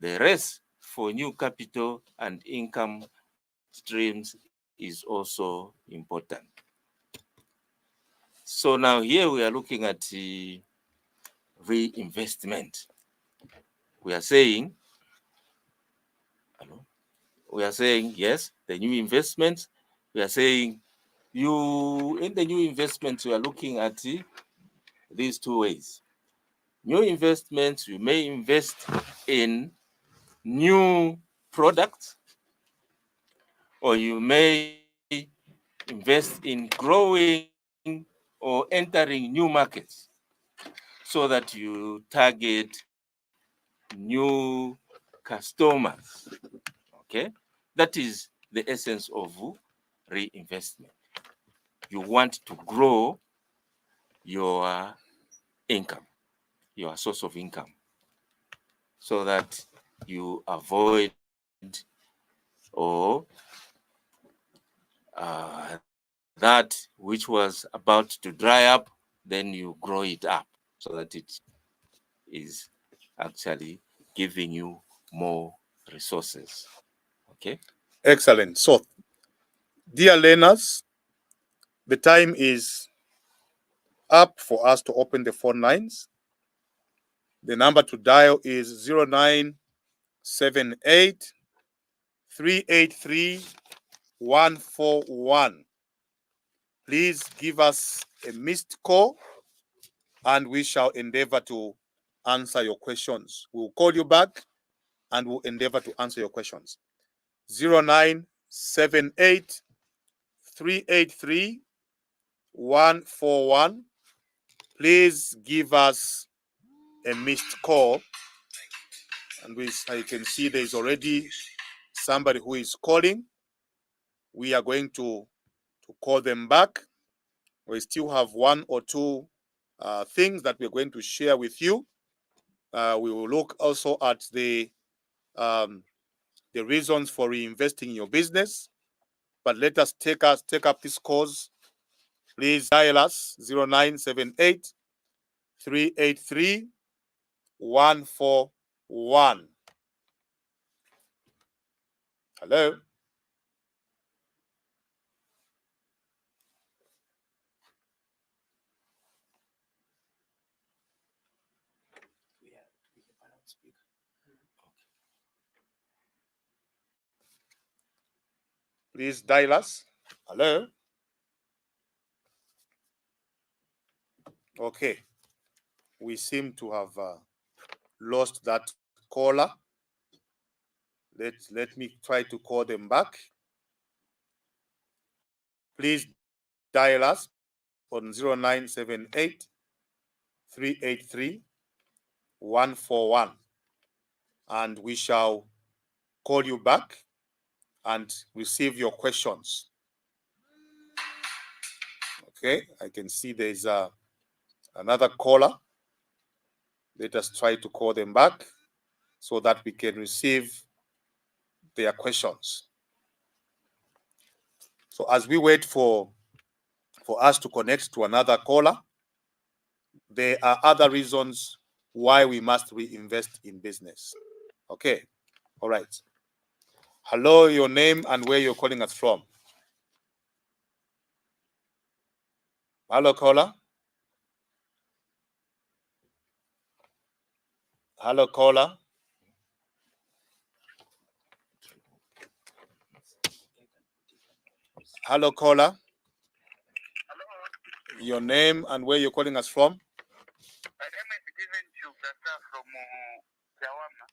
[SPEAKER 2] The race for new capital and income streams is also important. So now here we are looking at the reinvestment. We are saying, yes, the new investments. We are saying in the new investments, we are looking at these two ways. New investments, you may invest in new products, or you may invest in growing or entering new markets so that you target new customers. Okay, that is the essence of reinvestment. You want to grow your income, your source of income, so that you avoid or that which was about to dry up, then you grow it up so that it is actually giving you more resources. Okay.
[SPEAKER 1] Excellent. So, dear learners, the time is up for us to open the phone lines. The number to dial is 0978 383 141. Please give us a missed call and we shall endeavor to answer your questions. We'll call you back and we'll endeavor to answer your questions. 0978 383 141. Please give us a missed call. And I can see there is already somebody who is calling. We are going to call them back. We still have one or two things that we're going to share with you. We will look also at the reasons for reinvesting in your business. But let us take up this calls. Please dial us 0978 383 141. Hello. Please dial us. Hello. Okay. We seem to have lost that caller. Let me try to call them back. Please dial us on 0978 383 141, and we shall call you back and receive your questions. Okay, I can see there's another caller. Let us try to call them back so that we can receive their questions. So as we wait for us to connect to another caller, there are other reasons why we must reinvest in business. Okay, all right. Hello, your name and where you're calling us from. Hello, caller. Hello, caller. Hello, caller.
[SPEAKER 3] Hello.
[SPEAKER 1] Your name and where you're calling us from.
[SPEAKER 3] My name is Given Chugasa from Jawama.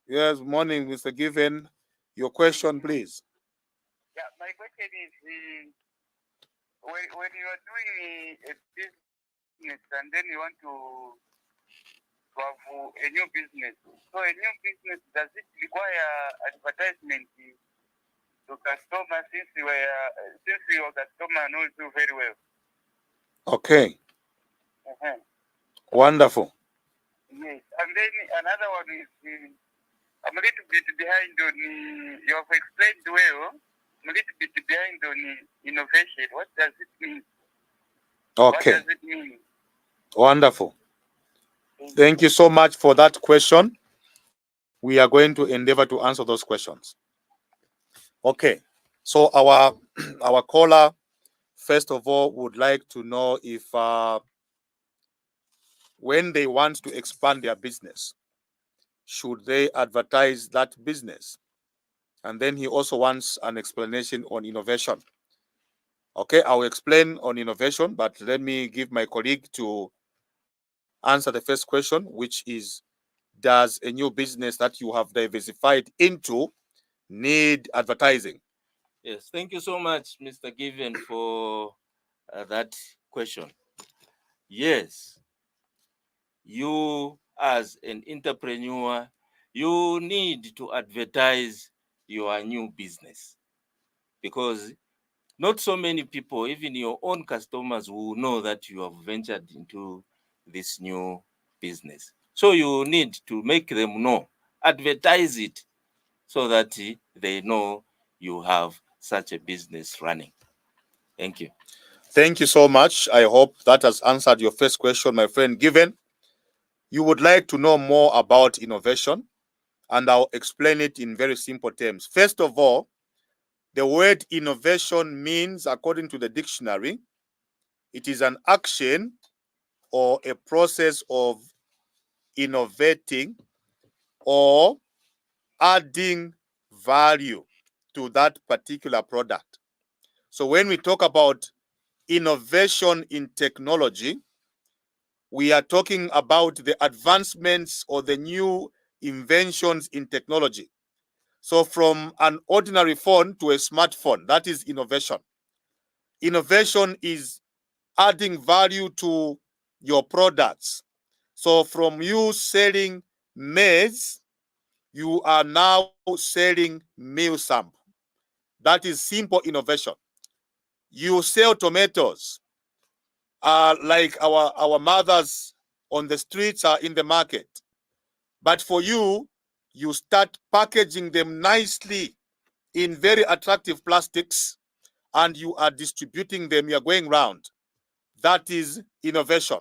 [SPEAKER 1] Yes, morning, Mr. Given. Your question, please.
[SPEAKER 3] Yeah, my question is when you are doing a business and then you want to have a new business. So a new business, does it require advertisement to customers since your customer knows you very well?
[SPEAKER 1] Okay.
[SPEAKER 3] Uh-huh.
[SPEAKER 1] Wonderful.
[SPEAKER 3] Yes. And then another one is I'm a little bit behind on you have explained well. I'm a little bit behind on innovation. What does it mean?
[SPEAKER 1] Okay.
[SPEAKER 3] What does it mean?
[SPEAKER 1] Wonderful. Thank you so much for that question. We are going to endeavor to answer those questions. Okay. So our caller, first of all, would like to know if when they want to expand their business, should they advertise that business? And then he also wants an explanation on innovation. Okay, I'll explain on innovation, but let me give my colleague to answer the first question, which is, does a new business that you have diversified into need advertising?
[SPEAKER 2] Yes, thank you so much, Mr. Given, for that question. Yes, you as an entrepreneur, you need to advertise your new business because not so many people, even your own customers, will know that you have ventured into this new business. So you need to make them know, advertise it so that they know you have such a business running. Thank you.
[SPEAKER 1] Thank you so much. I hope that has answered your first question, my friend. Given you would like to know more about innovation, and I'll explain it in very simple terms. First of all, the word innovation means, according to the dictionary, it is an action or a process of innovating or adding value to that particular product. So when we talk about innovation in technology, we are talking about the advancements or the new inventions in technology. So from an ordinary phone to a smartphone, that is innovation. Innovation is adding value to your products. So from you selling maize, you are now selling meal sample. That is simple innovation. You sell tomatoes, like our mothers on the streets are in the market. But for you, you start packaging them nicely in very attractive plastics, and you are distributing them. You are going round. That is innovation.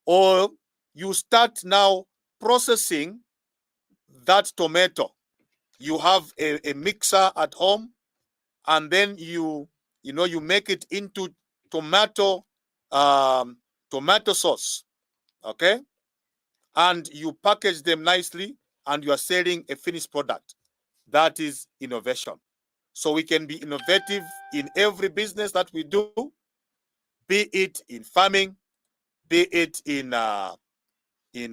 [SPEAKER 1] Or you start now processing that tomato. You have a mixer at home, and then you make it into tomato tomato sauce, okay? And you package them nicely, and you are selling a finished product. That is innovation. So we can be innovative in every business that we do, be it in farming, be it in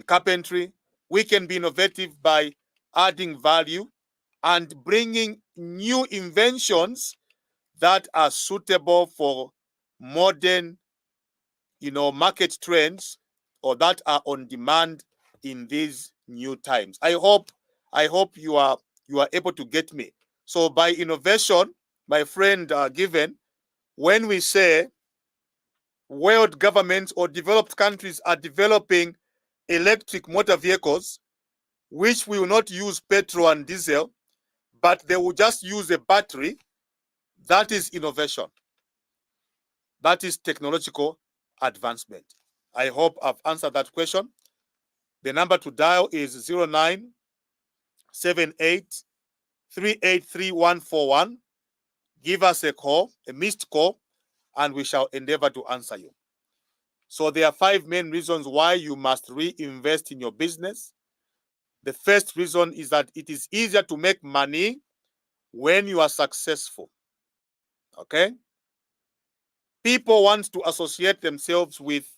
[SPEAKER 1] carpentry. We can be innovative by adding value and bringing new inventions that are suitable for modern, market trends, or that are on demand in these new times. I hope you are able to get me. So by innovation, my friend Given, when we say world governments or developed countries are developing electric motor vehicles, which will not use petrol and diesel, but they will just use a battery, that is innovation. That is technological advancement. I hope I've answered that question. The number to dial is 0978383141. Give us a call, a missed call, and we shall endeavor to answer you. So there are 5 main reasons why you must reinvest in your business. The first reason is that it is easier to make money when you are successful. Okay? People want to associate themselves with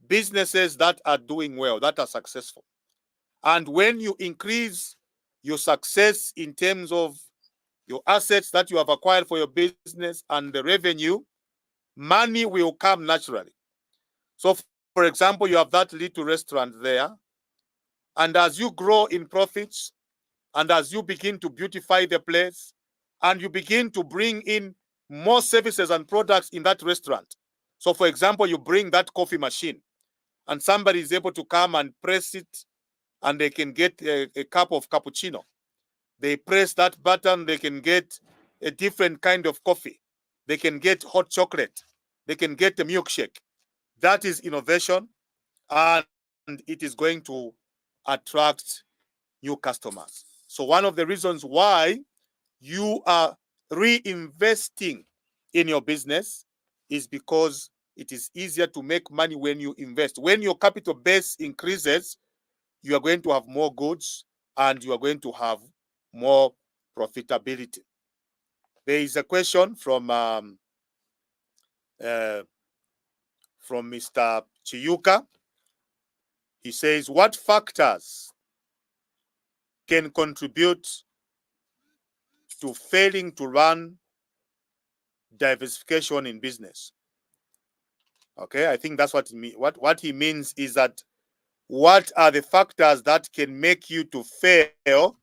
[SPEAKER 1] businesses that are doing well, that are successful. And when you increase your success in terms of your assets that you have acquired for your business and the revenue, money will come naturally. So, for example, you have that little restaurant there, and as you grow in profits, and as you begin to beautify the place, and you begin to bring in more services and products in that restaurant. So, for example, you bring that coffee machine, and somebody is able to come and press it, and they can get a cup of cappuccino. They press that button, they can get a different kind of coffee. They can get hot chocolate. They can get a milkshake. That is innovation, and it is going to attract new customers. So one of the reasons why you are reinvesting in your business is because it is easier to make money when you invest. When your capital base increases, you are going to have more goods and you are going to have more profitability. There is a question from Mr. Chiyuka. He says, what factors can contribute to failing to run diversification in business? Okay, I think that's what he means. What he means is that what are the factors that can make you to fail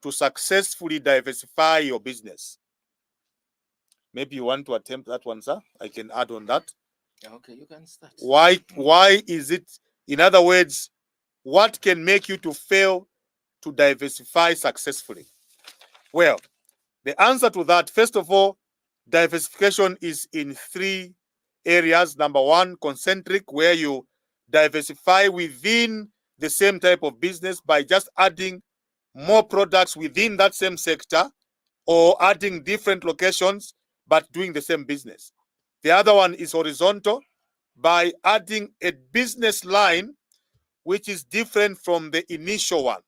[SPEAKER 1] to successfully diversify your business? Maybe you want to attempt that one, sir. I can add on that.
[SPEAKER 2] Okay, you can start.
[SPEAKER 1] Why is it, in other words, what can make you to fail to diversify successfully? Well, the answer to that, first of all, diversification is in 3 areas. Number 1, concentric, where you diversify within the same type of business by just adding more products within that same sector, or adding different locations but doing the same business. The other one is horizontal, by adding a business line which is different from the initial one.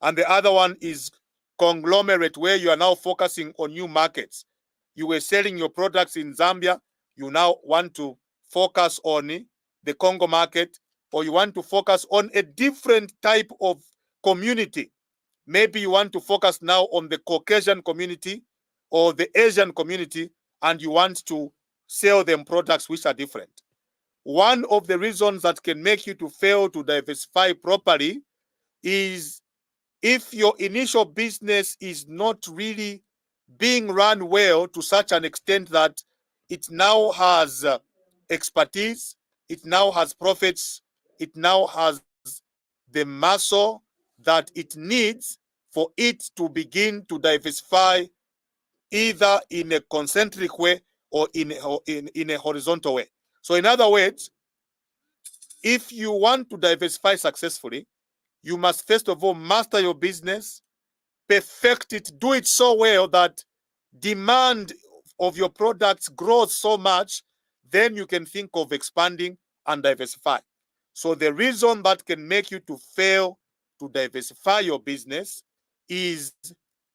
[SPEAKER 1] And the other one is conglomerate, where you are now focusing on new markets. You were selling your products in Zambia, you now want to focus on the Congo market, or you want to focus on a different type of community. Maybe you want to focus now on the Caucasian community or the Asian community, and you want to sell them products which are different. One of the reasons that can make you to fail to diversify properly is if your initial business is not really being run well to such an extent that it now has expertise, it now has profits, it now has the muscle that it needs for it to begin to diversify either in a concentric way or in a horizontal way. So in other words, if you want to diversify successfully, you must first of all master your business, perfect it, do it so well that demand of your products grows so much, then you can think of expanding and diversify. So the reason that can make you to fail to diversify your business is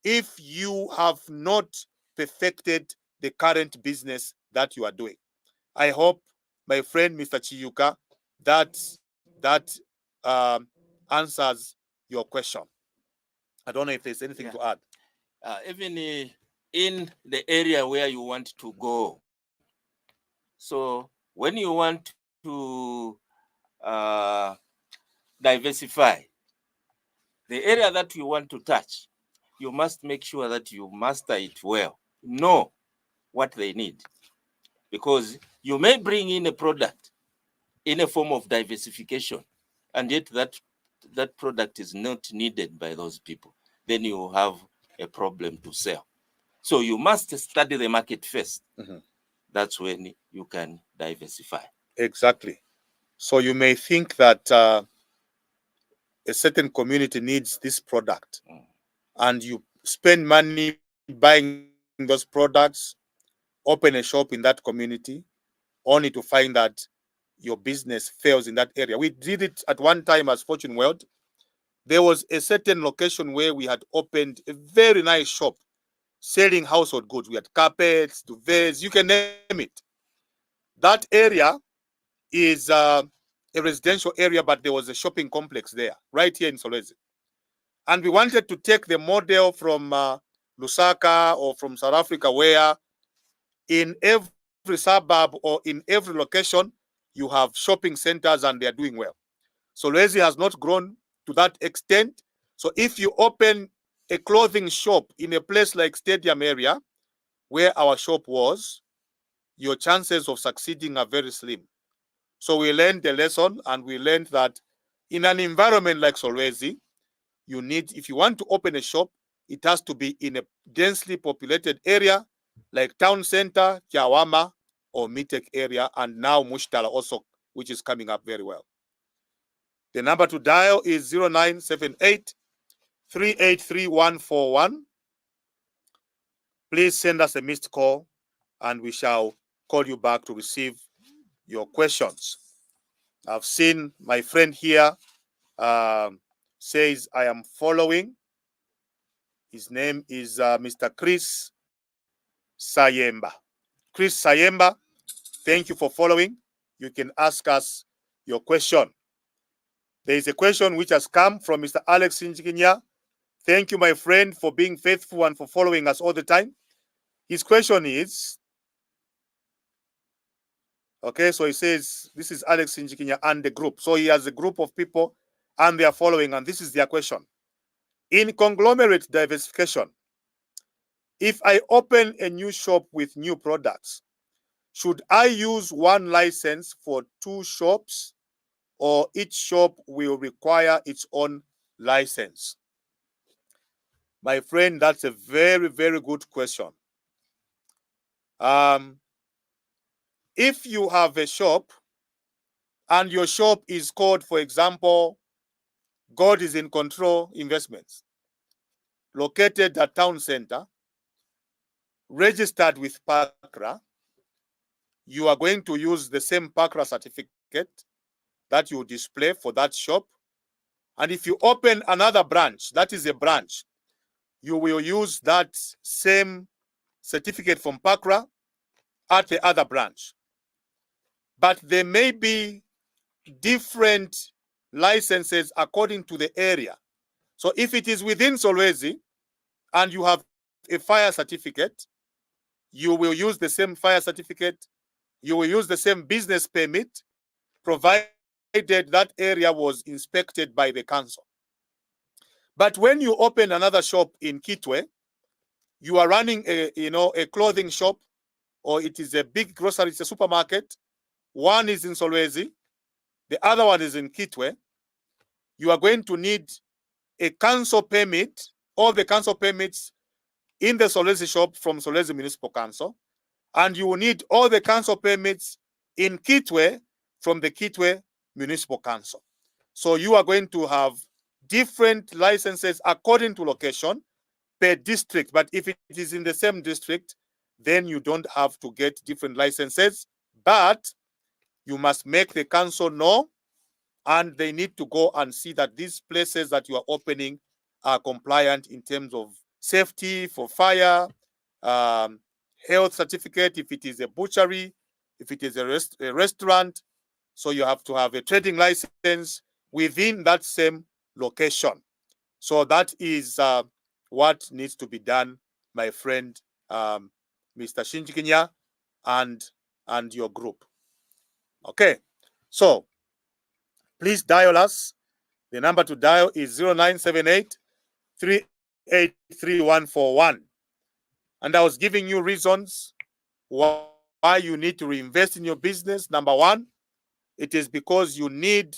[SPEAKER 1] if you have not perfected the current business that you are doing. I hope, my friend Mr. Chiyuka, that answers your question. I don't know if there's anything to add.
[SPEAKER 2] Even in the area where you want to go. So when you want to diversify, the area that you want to touch, you must make sure that you master it well. Know what they need. Because you may bring in a product in a form of diversification, and yet that product is not needed by those people. Then you have a problem to sell. So you must study the market first.
[SPEAKER 1] Mm-hmm.
[SPEAKER 2] That's when you can diversify.
[SPEAKER 1] Exactly. So you may think that a certain community needs this product, and you spend money buying those products, open a shop in that community, only to find that your business fails in that area. We did it at one time as Fortune World. There was a certain location where we had opened a very nice shop selling household goods. We had carpets, duvets, you can name it. That area is a residential area, but there was a shopping complex there, right here in Solwezi. And we wanted to take the model from Lusaka or from South Africa, where in every suburb or in every location, you have shopping centers and they're doing well. Solwezi has not grown to that extent. So if you open a clothing shop in a place like Stadium area, where our shop was, your chances of succeeding are very slim. So we learned the lesson, and we learned that in an environment like Solwezi, you need, if you want to open a shop, it has to be in a densely populated area like Town Center, Kiawama, or Mitek area, and now Mushtala also, which is coming up very well. The number to dial is 0978 383 141. Please send us a missed call, and we shall call you back to receive your questions. I've seen my friend here says, I am following. His name is Mr. Chris Sayemba. Chris Sayemba, thank you for following. You can ask us your question. There is a question which has come from Mr. Alex Njikinya. Thank you, my friend, for being faithful and for following us all the time. His question is, okay, so he says, this is Alex Njikinya and the group. So he has a group of people and they are following, and this is their question. In conglomerate diversification, if I open a new shop with new products, should I use one license for two shops, or each shop will require its own license? My friend, that's a very, very good question. If you have a shop and your shop is called, for example, God is in Control Investments, located at Town Center, registered with PACRA, you are going to use the same PACRA certificate that you display for that shop. And if you open another branch, that is a branch, you will use that same certificate from PACRA at the other branch. But there may be different licenses according to the area. So if it is within Solwezi and you have a fire certificate, you will use the same fire certificate you will use the same business permit, provided that area was inspected by the council. But when you open another shop in Kitwe, you are running a clothing shop, or it is a big grocery, it's a supermarket. One is in Solwezi, the other one is in Kitwe. You are going to need a council permit, all the council permits in the Solwezi shop from Solwezi Municipal Council, and you will need all the council permits in Kitwe from the Kitwe Municipal Council. So you are going to have different licenses according to location per district. But if it is in the same district, then you don't have to get different licenses, but you must make the council know, and they need to go and see that these places that you are opening are compliant in terms of safety for fire, health certificate, if it is a butchery, if it is a restaurant. So you have to have a trading license within that same location. So that is what needs to be done, my friend, Mr. Shinjikinya, and your group. Okay, so please dial us. The number to dial is 0978 383141. And I was giving you reasons why you need to reinvest in your business. Number one, it is because you need,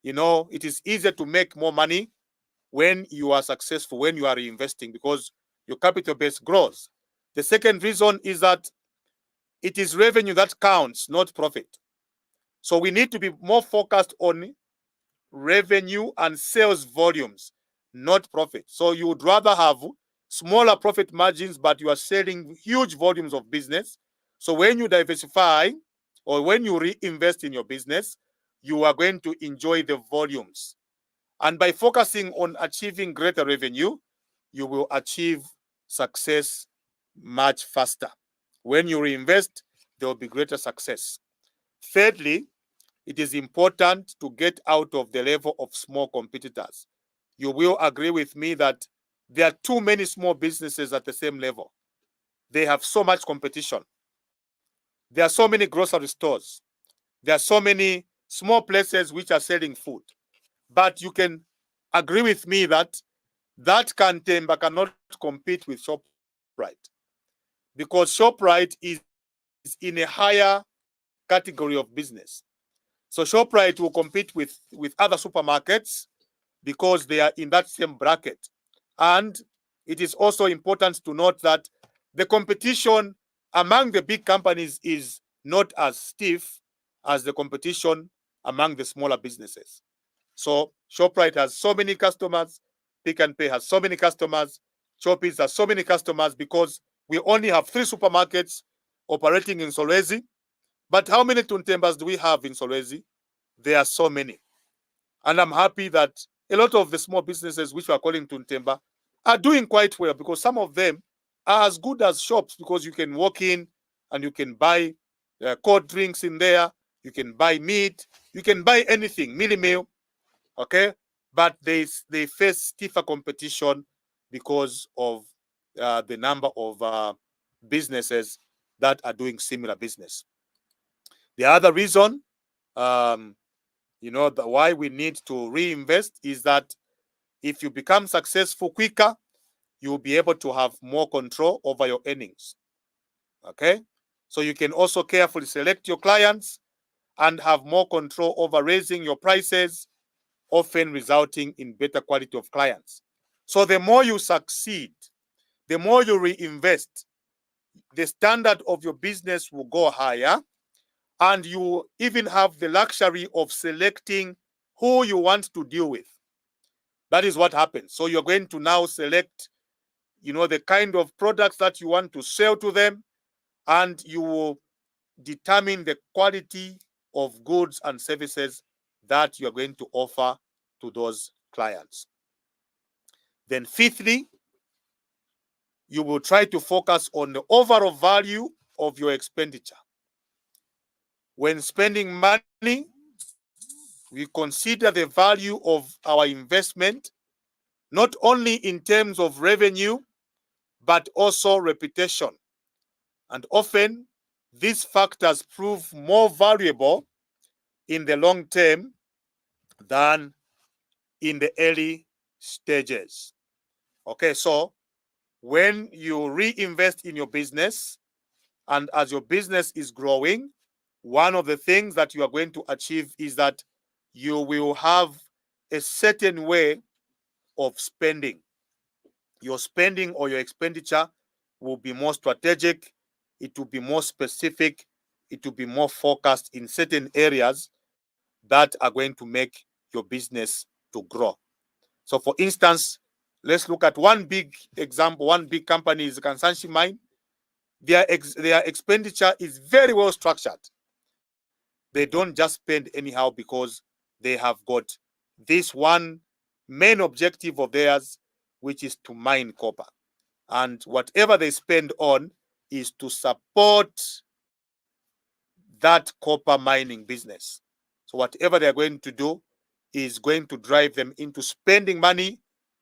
[SPEAKER 1] it is easier to make more money when you are successful, when you are reinvesting, because your capital base grows. The second reason is that it is revenue that counts, not profit. So we need to be more focused on revenue and sales volumes, not profit. So you would rather have smaller profit margins, but you are selling huge volumes of business. So when you diversify or when you reinvest in your business, you are going to enjoy the volumes. And by focusing on achieving greater revenue, you will achieve success much faster. When you reinvest, there will be greater success. Thirdly, it is important to get out of the level of small competitors. You will agree with me that there are too many small businesses at the same level. They have so much competition. There are so many grocery stores. There are so many small places which are selling food. But you can agree with me that Kantemba cannot compete with ShopRite, because ShopRite is in a higher category of business. So ShopRite will compete with other supermarkets because they are in that same bracket. And it is also important to note that the competition among the big companies is not as stiff as the competition among the smaller businesses. So ShopRite has so many customers, Pick n Pay has so many customers, Choppies has so many customers, because we only have 3 supermarkets operating in Solwezi. But how many Tuntembas do we have in Solwezi? There are so many. And I'm happy that a lot of the small businesses which we are calling Tuntemba are doing quite well, because some of them are as good as shops, because you can walk in and you can buy cold drinks in there, you can buy meat, you can buy anything, mealie meal, okay? But they face stiffer competition because of the number of businesses that are doing similar business. The other reason, why we need to reinvest is that if you become successful quicker, you'll be able to have more control over your earnings. Okay? So you can also carefully select your clients and have more control over raising your prices, often resulting in better quality of clients. So the more you succeed, the more you reinvest, the standard of your business will go higher, and you even have the luxury of selecting who you want to deal with. That is what happens. So you're going to now select, the kind of products that you want to sell to them, and you will determine the quality of goods and services that you're going to offer to those clients. Then fifthly, you will try to focus on the overall value of your expenditure. When spending money, we consider the value of our investment, not only in terms of revenue, but also reputation. And often, these factors prove more valuable in the long term than in the early stages. Okay, so when you reinvest in your business and as your business is growing, one of the things that you are going to achieve is that you will have a certain way of spending. Your spending or your expenditure will be more strategic, it will be more specific, it will be more focused in certain areas that are going to make your business to grow. So for instance, let's look at one big example. One big company is Kansanshi Mine. Their expenditure is very well structured. They don't just spend anyhow because they have got this one main objective of theirs, which is to mine copper. And whatever they spend on is to support that copper mining business. So whatever they're going to do is going to drive them into spending money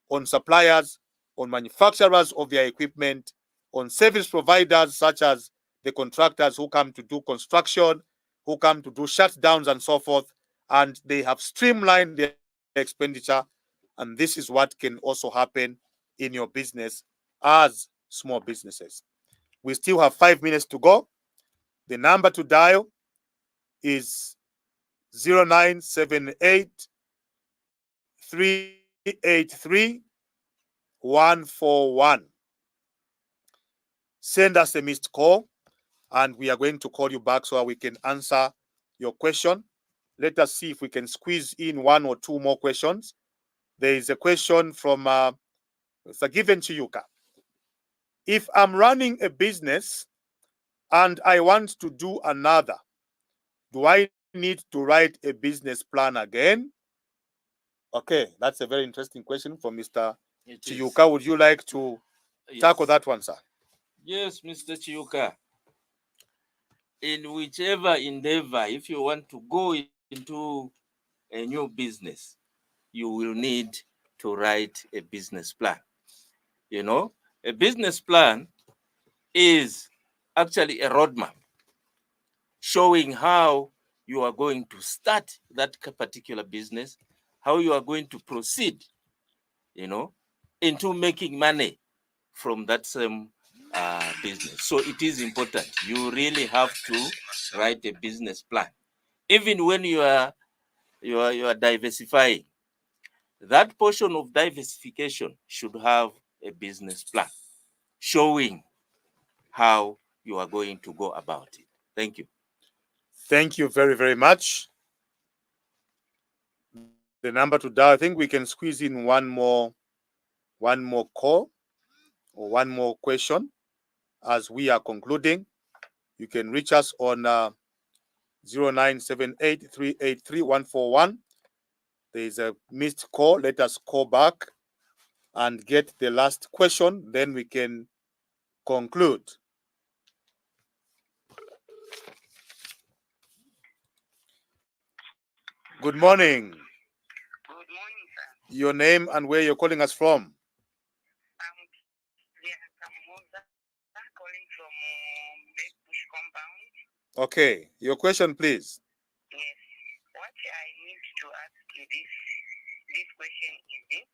[SPEAKER 1] on suppliers, on manufacturers of their equipment, on service providers such as the contractors who come to do construction, who come to do shutdowns and so forth. And they have streamlined their expenditure. And this is what can also happen in your business as small businesses. We still have 5 minutes to go. The number to dial is 0978 383 141. Send us a missed call and we are going to call you back so we can answer your question. Let us see if we can squeeze in one or two more questions. There is a question from Given Chiyuka. If I'm running a business and I want to do another, do I need to write a business plan again? Okay, that's a very interesting question from Mr. Chiyuka. Would you like to tackle that one, sir?
[SPEAKER 2] Yes, Mr. Chiyuka. In whichever endeavor, if you want to go into a new business, you will need to write a business plan. You know, a business plan is actually a roadmap showing how you are going to start that particular business, how you are going to proceed, into making money from that same business. So it is important. You really have to write a business plan. Even when you are diversifying, that portion of diversification should have a business plan showing how you are going to go about it. Thank you.
[SPEAKER 1] Thank you very, very much. The number to dial, I think we can squeeze in one more call or one more question as we are concluding. You can reach us on 0978 383 141. There is a missed call. Let us call back and get the last question. Then we can conclude. Good morning.
[SPEAKER 3] Good morning, sir.
[SPEAKER 1] Your name and where you're calling us from?
[SPEAKER 3] I'm calling from Bush Compound.
[SPEAKER 1] Okay, your question, please.
[SPEAKER 3] Yes. What I need to ask you this question is this.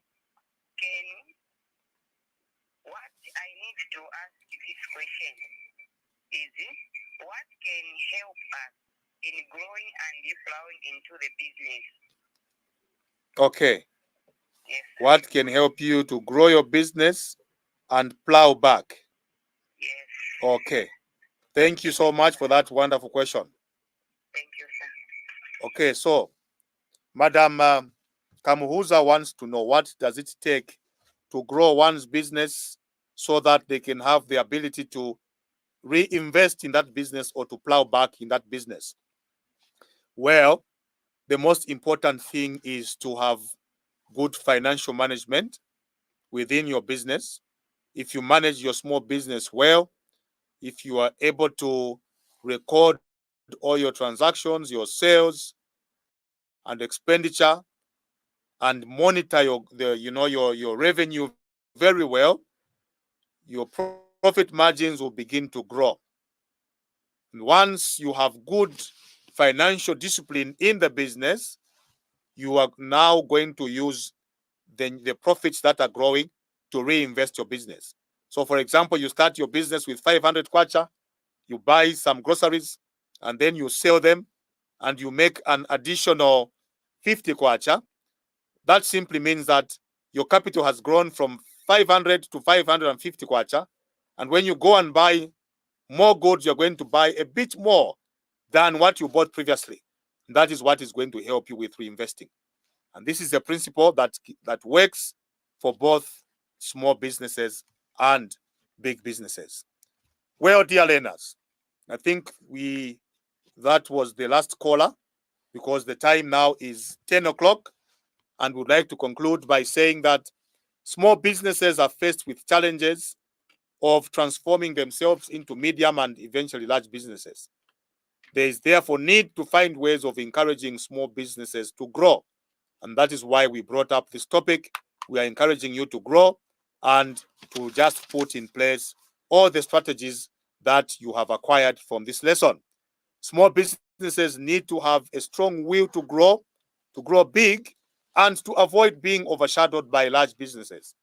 [SPEAKER 3] What I need to ask this question is this. What can help us in growing and plowing into the business?
[SPEAKER 1] Okay.
[SPEAKER 3] Yes.
[SPEAKER 1] What can help you to grow your business and plow back?
[SPEAKER 3] Yes.
[SPEAKER 1] Okay. Thank you so much for that wonderful question.
[SPEAKER 3] Thank you, sir.
[SPEAKER 1] Okay, so Madam Kamuhuza wants to know, what does it take to grow one's business so that they can have the ability to reinvest in that business or to plow back in that business? Well, the most important thing is to have good financial management within your business. If you manage your small business well, if you are able to record all your transactions, your sales and expenditure, and monitor your revenue very well, your profit margins will begin to grow. Once you have good financial discipline in the business, you are now going to use the profits that are growing to reinvest your business. So, for example, you start your business with 500 kwacha, you buy some groceries, and then you sell them, and you make an additional 50 kwacha. That simply means that your capital has grown from 500 to 550 kwacha. And when you go and buy more goods, you're going to buy a bit more than what you bought previously. That is what is going to help you with reinvesting. And this is a principle that works for both small businesses and big businesses. Well, dear learners, I think that was the last caller, because the time now is 10 o'clock, and would like to conclude by saying that small businesses are faced with challenges of transforming themselves into medium and eventually large businesses. There is therefore need to find ways of encouraging small businesses to grow. And that is why we brought up this topic. We are encouraging you to grow and to just put in place all the strategies that you have acquired from this lesson. Small businesses need to have a strong will to grow big, and to avoid being overshadowed by large businesses.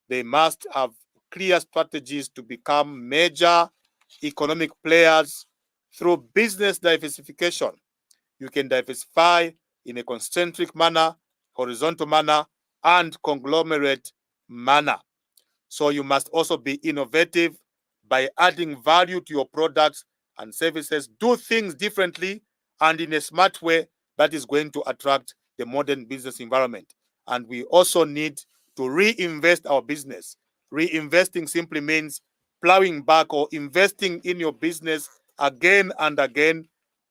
[SPEAKER 1] They must have clear strategies to become major economic players through business diversification. You can diversify in a concentric manner, horizontal manner, and conglomerate manner. So you must also be innovative by adding value to your products and services. Do things differently and in a smart way that is going to attract the modern business environment. And we also need to reinvest our business. Reinvesting simply means plowing back or investing in your business again and again,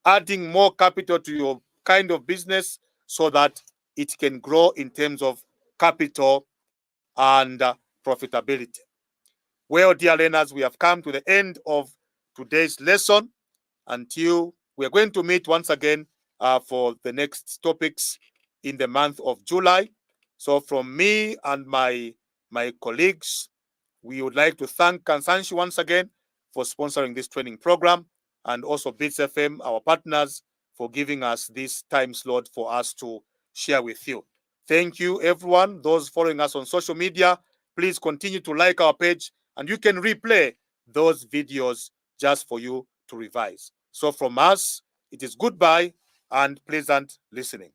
[SPEAKER 1] adding more capital to your kind of business so that it can grow in terms of capital and profitability. Well, dear learners, we have come to the end of today's lesson. Until we are going to meet once again for the next topics in the month of July. So from me and my colleagues, we would like to thank Kansanshi once again for sponsoring this training program, and also Bits FM, our partners, for giving us this time slot for us to share with you. Thank you, everyone. Those following us on social media, please continue to like our page, and you can replay those videos just for you to revise. So from us, it is goodbye and pleasant listening.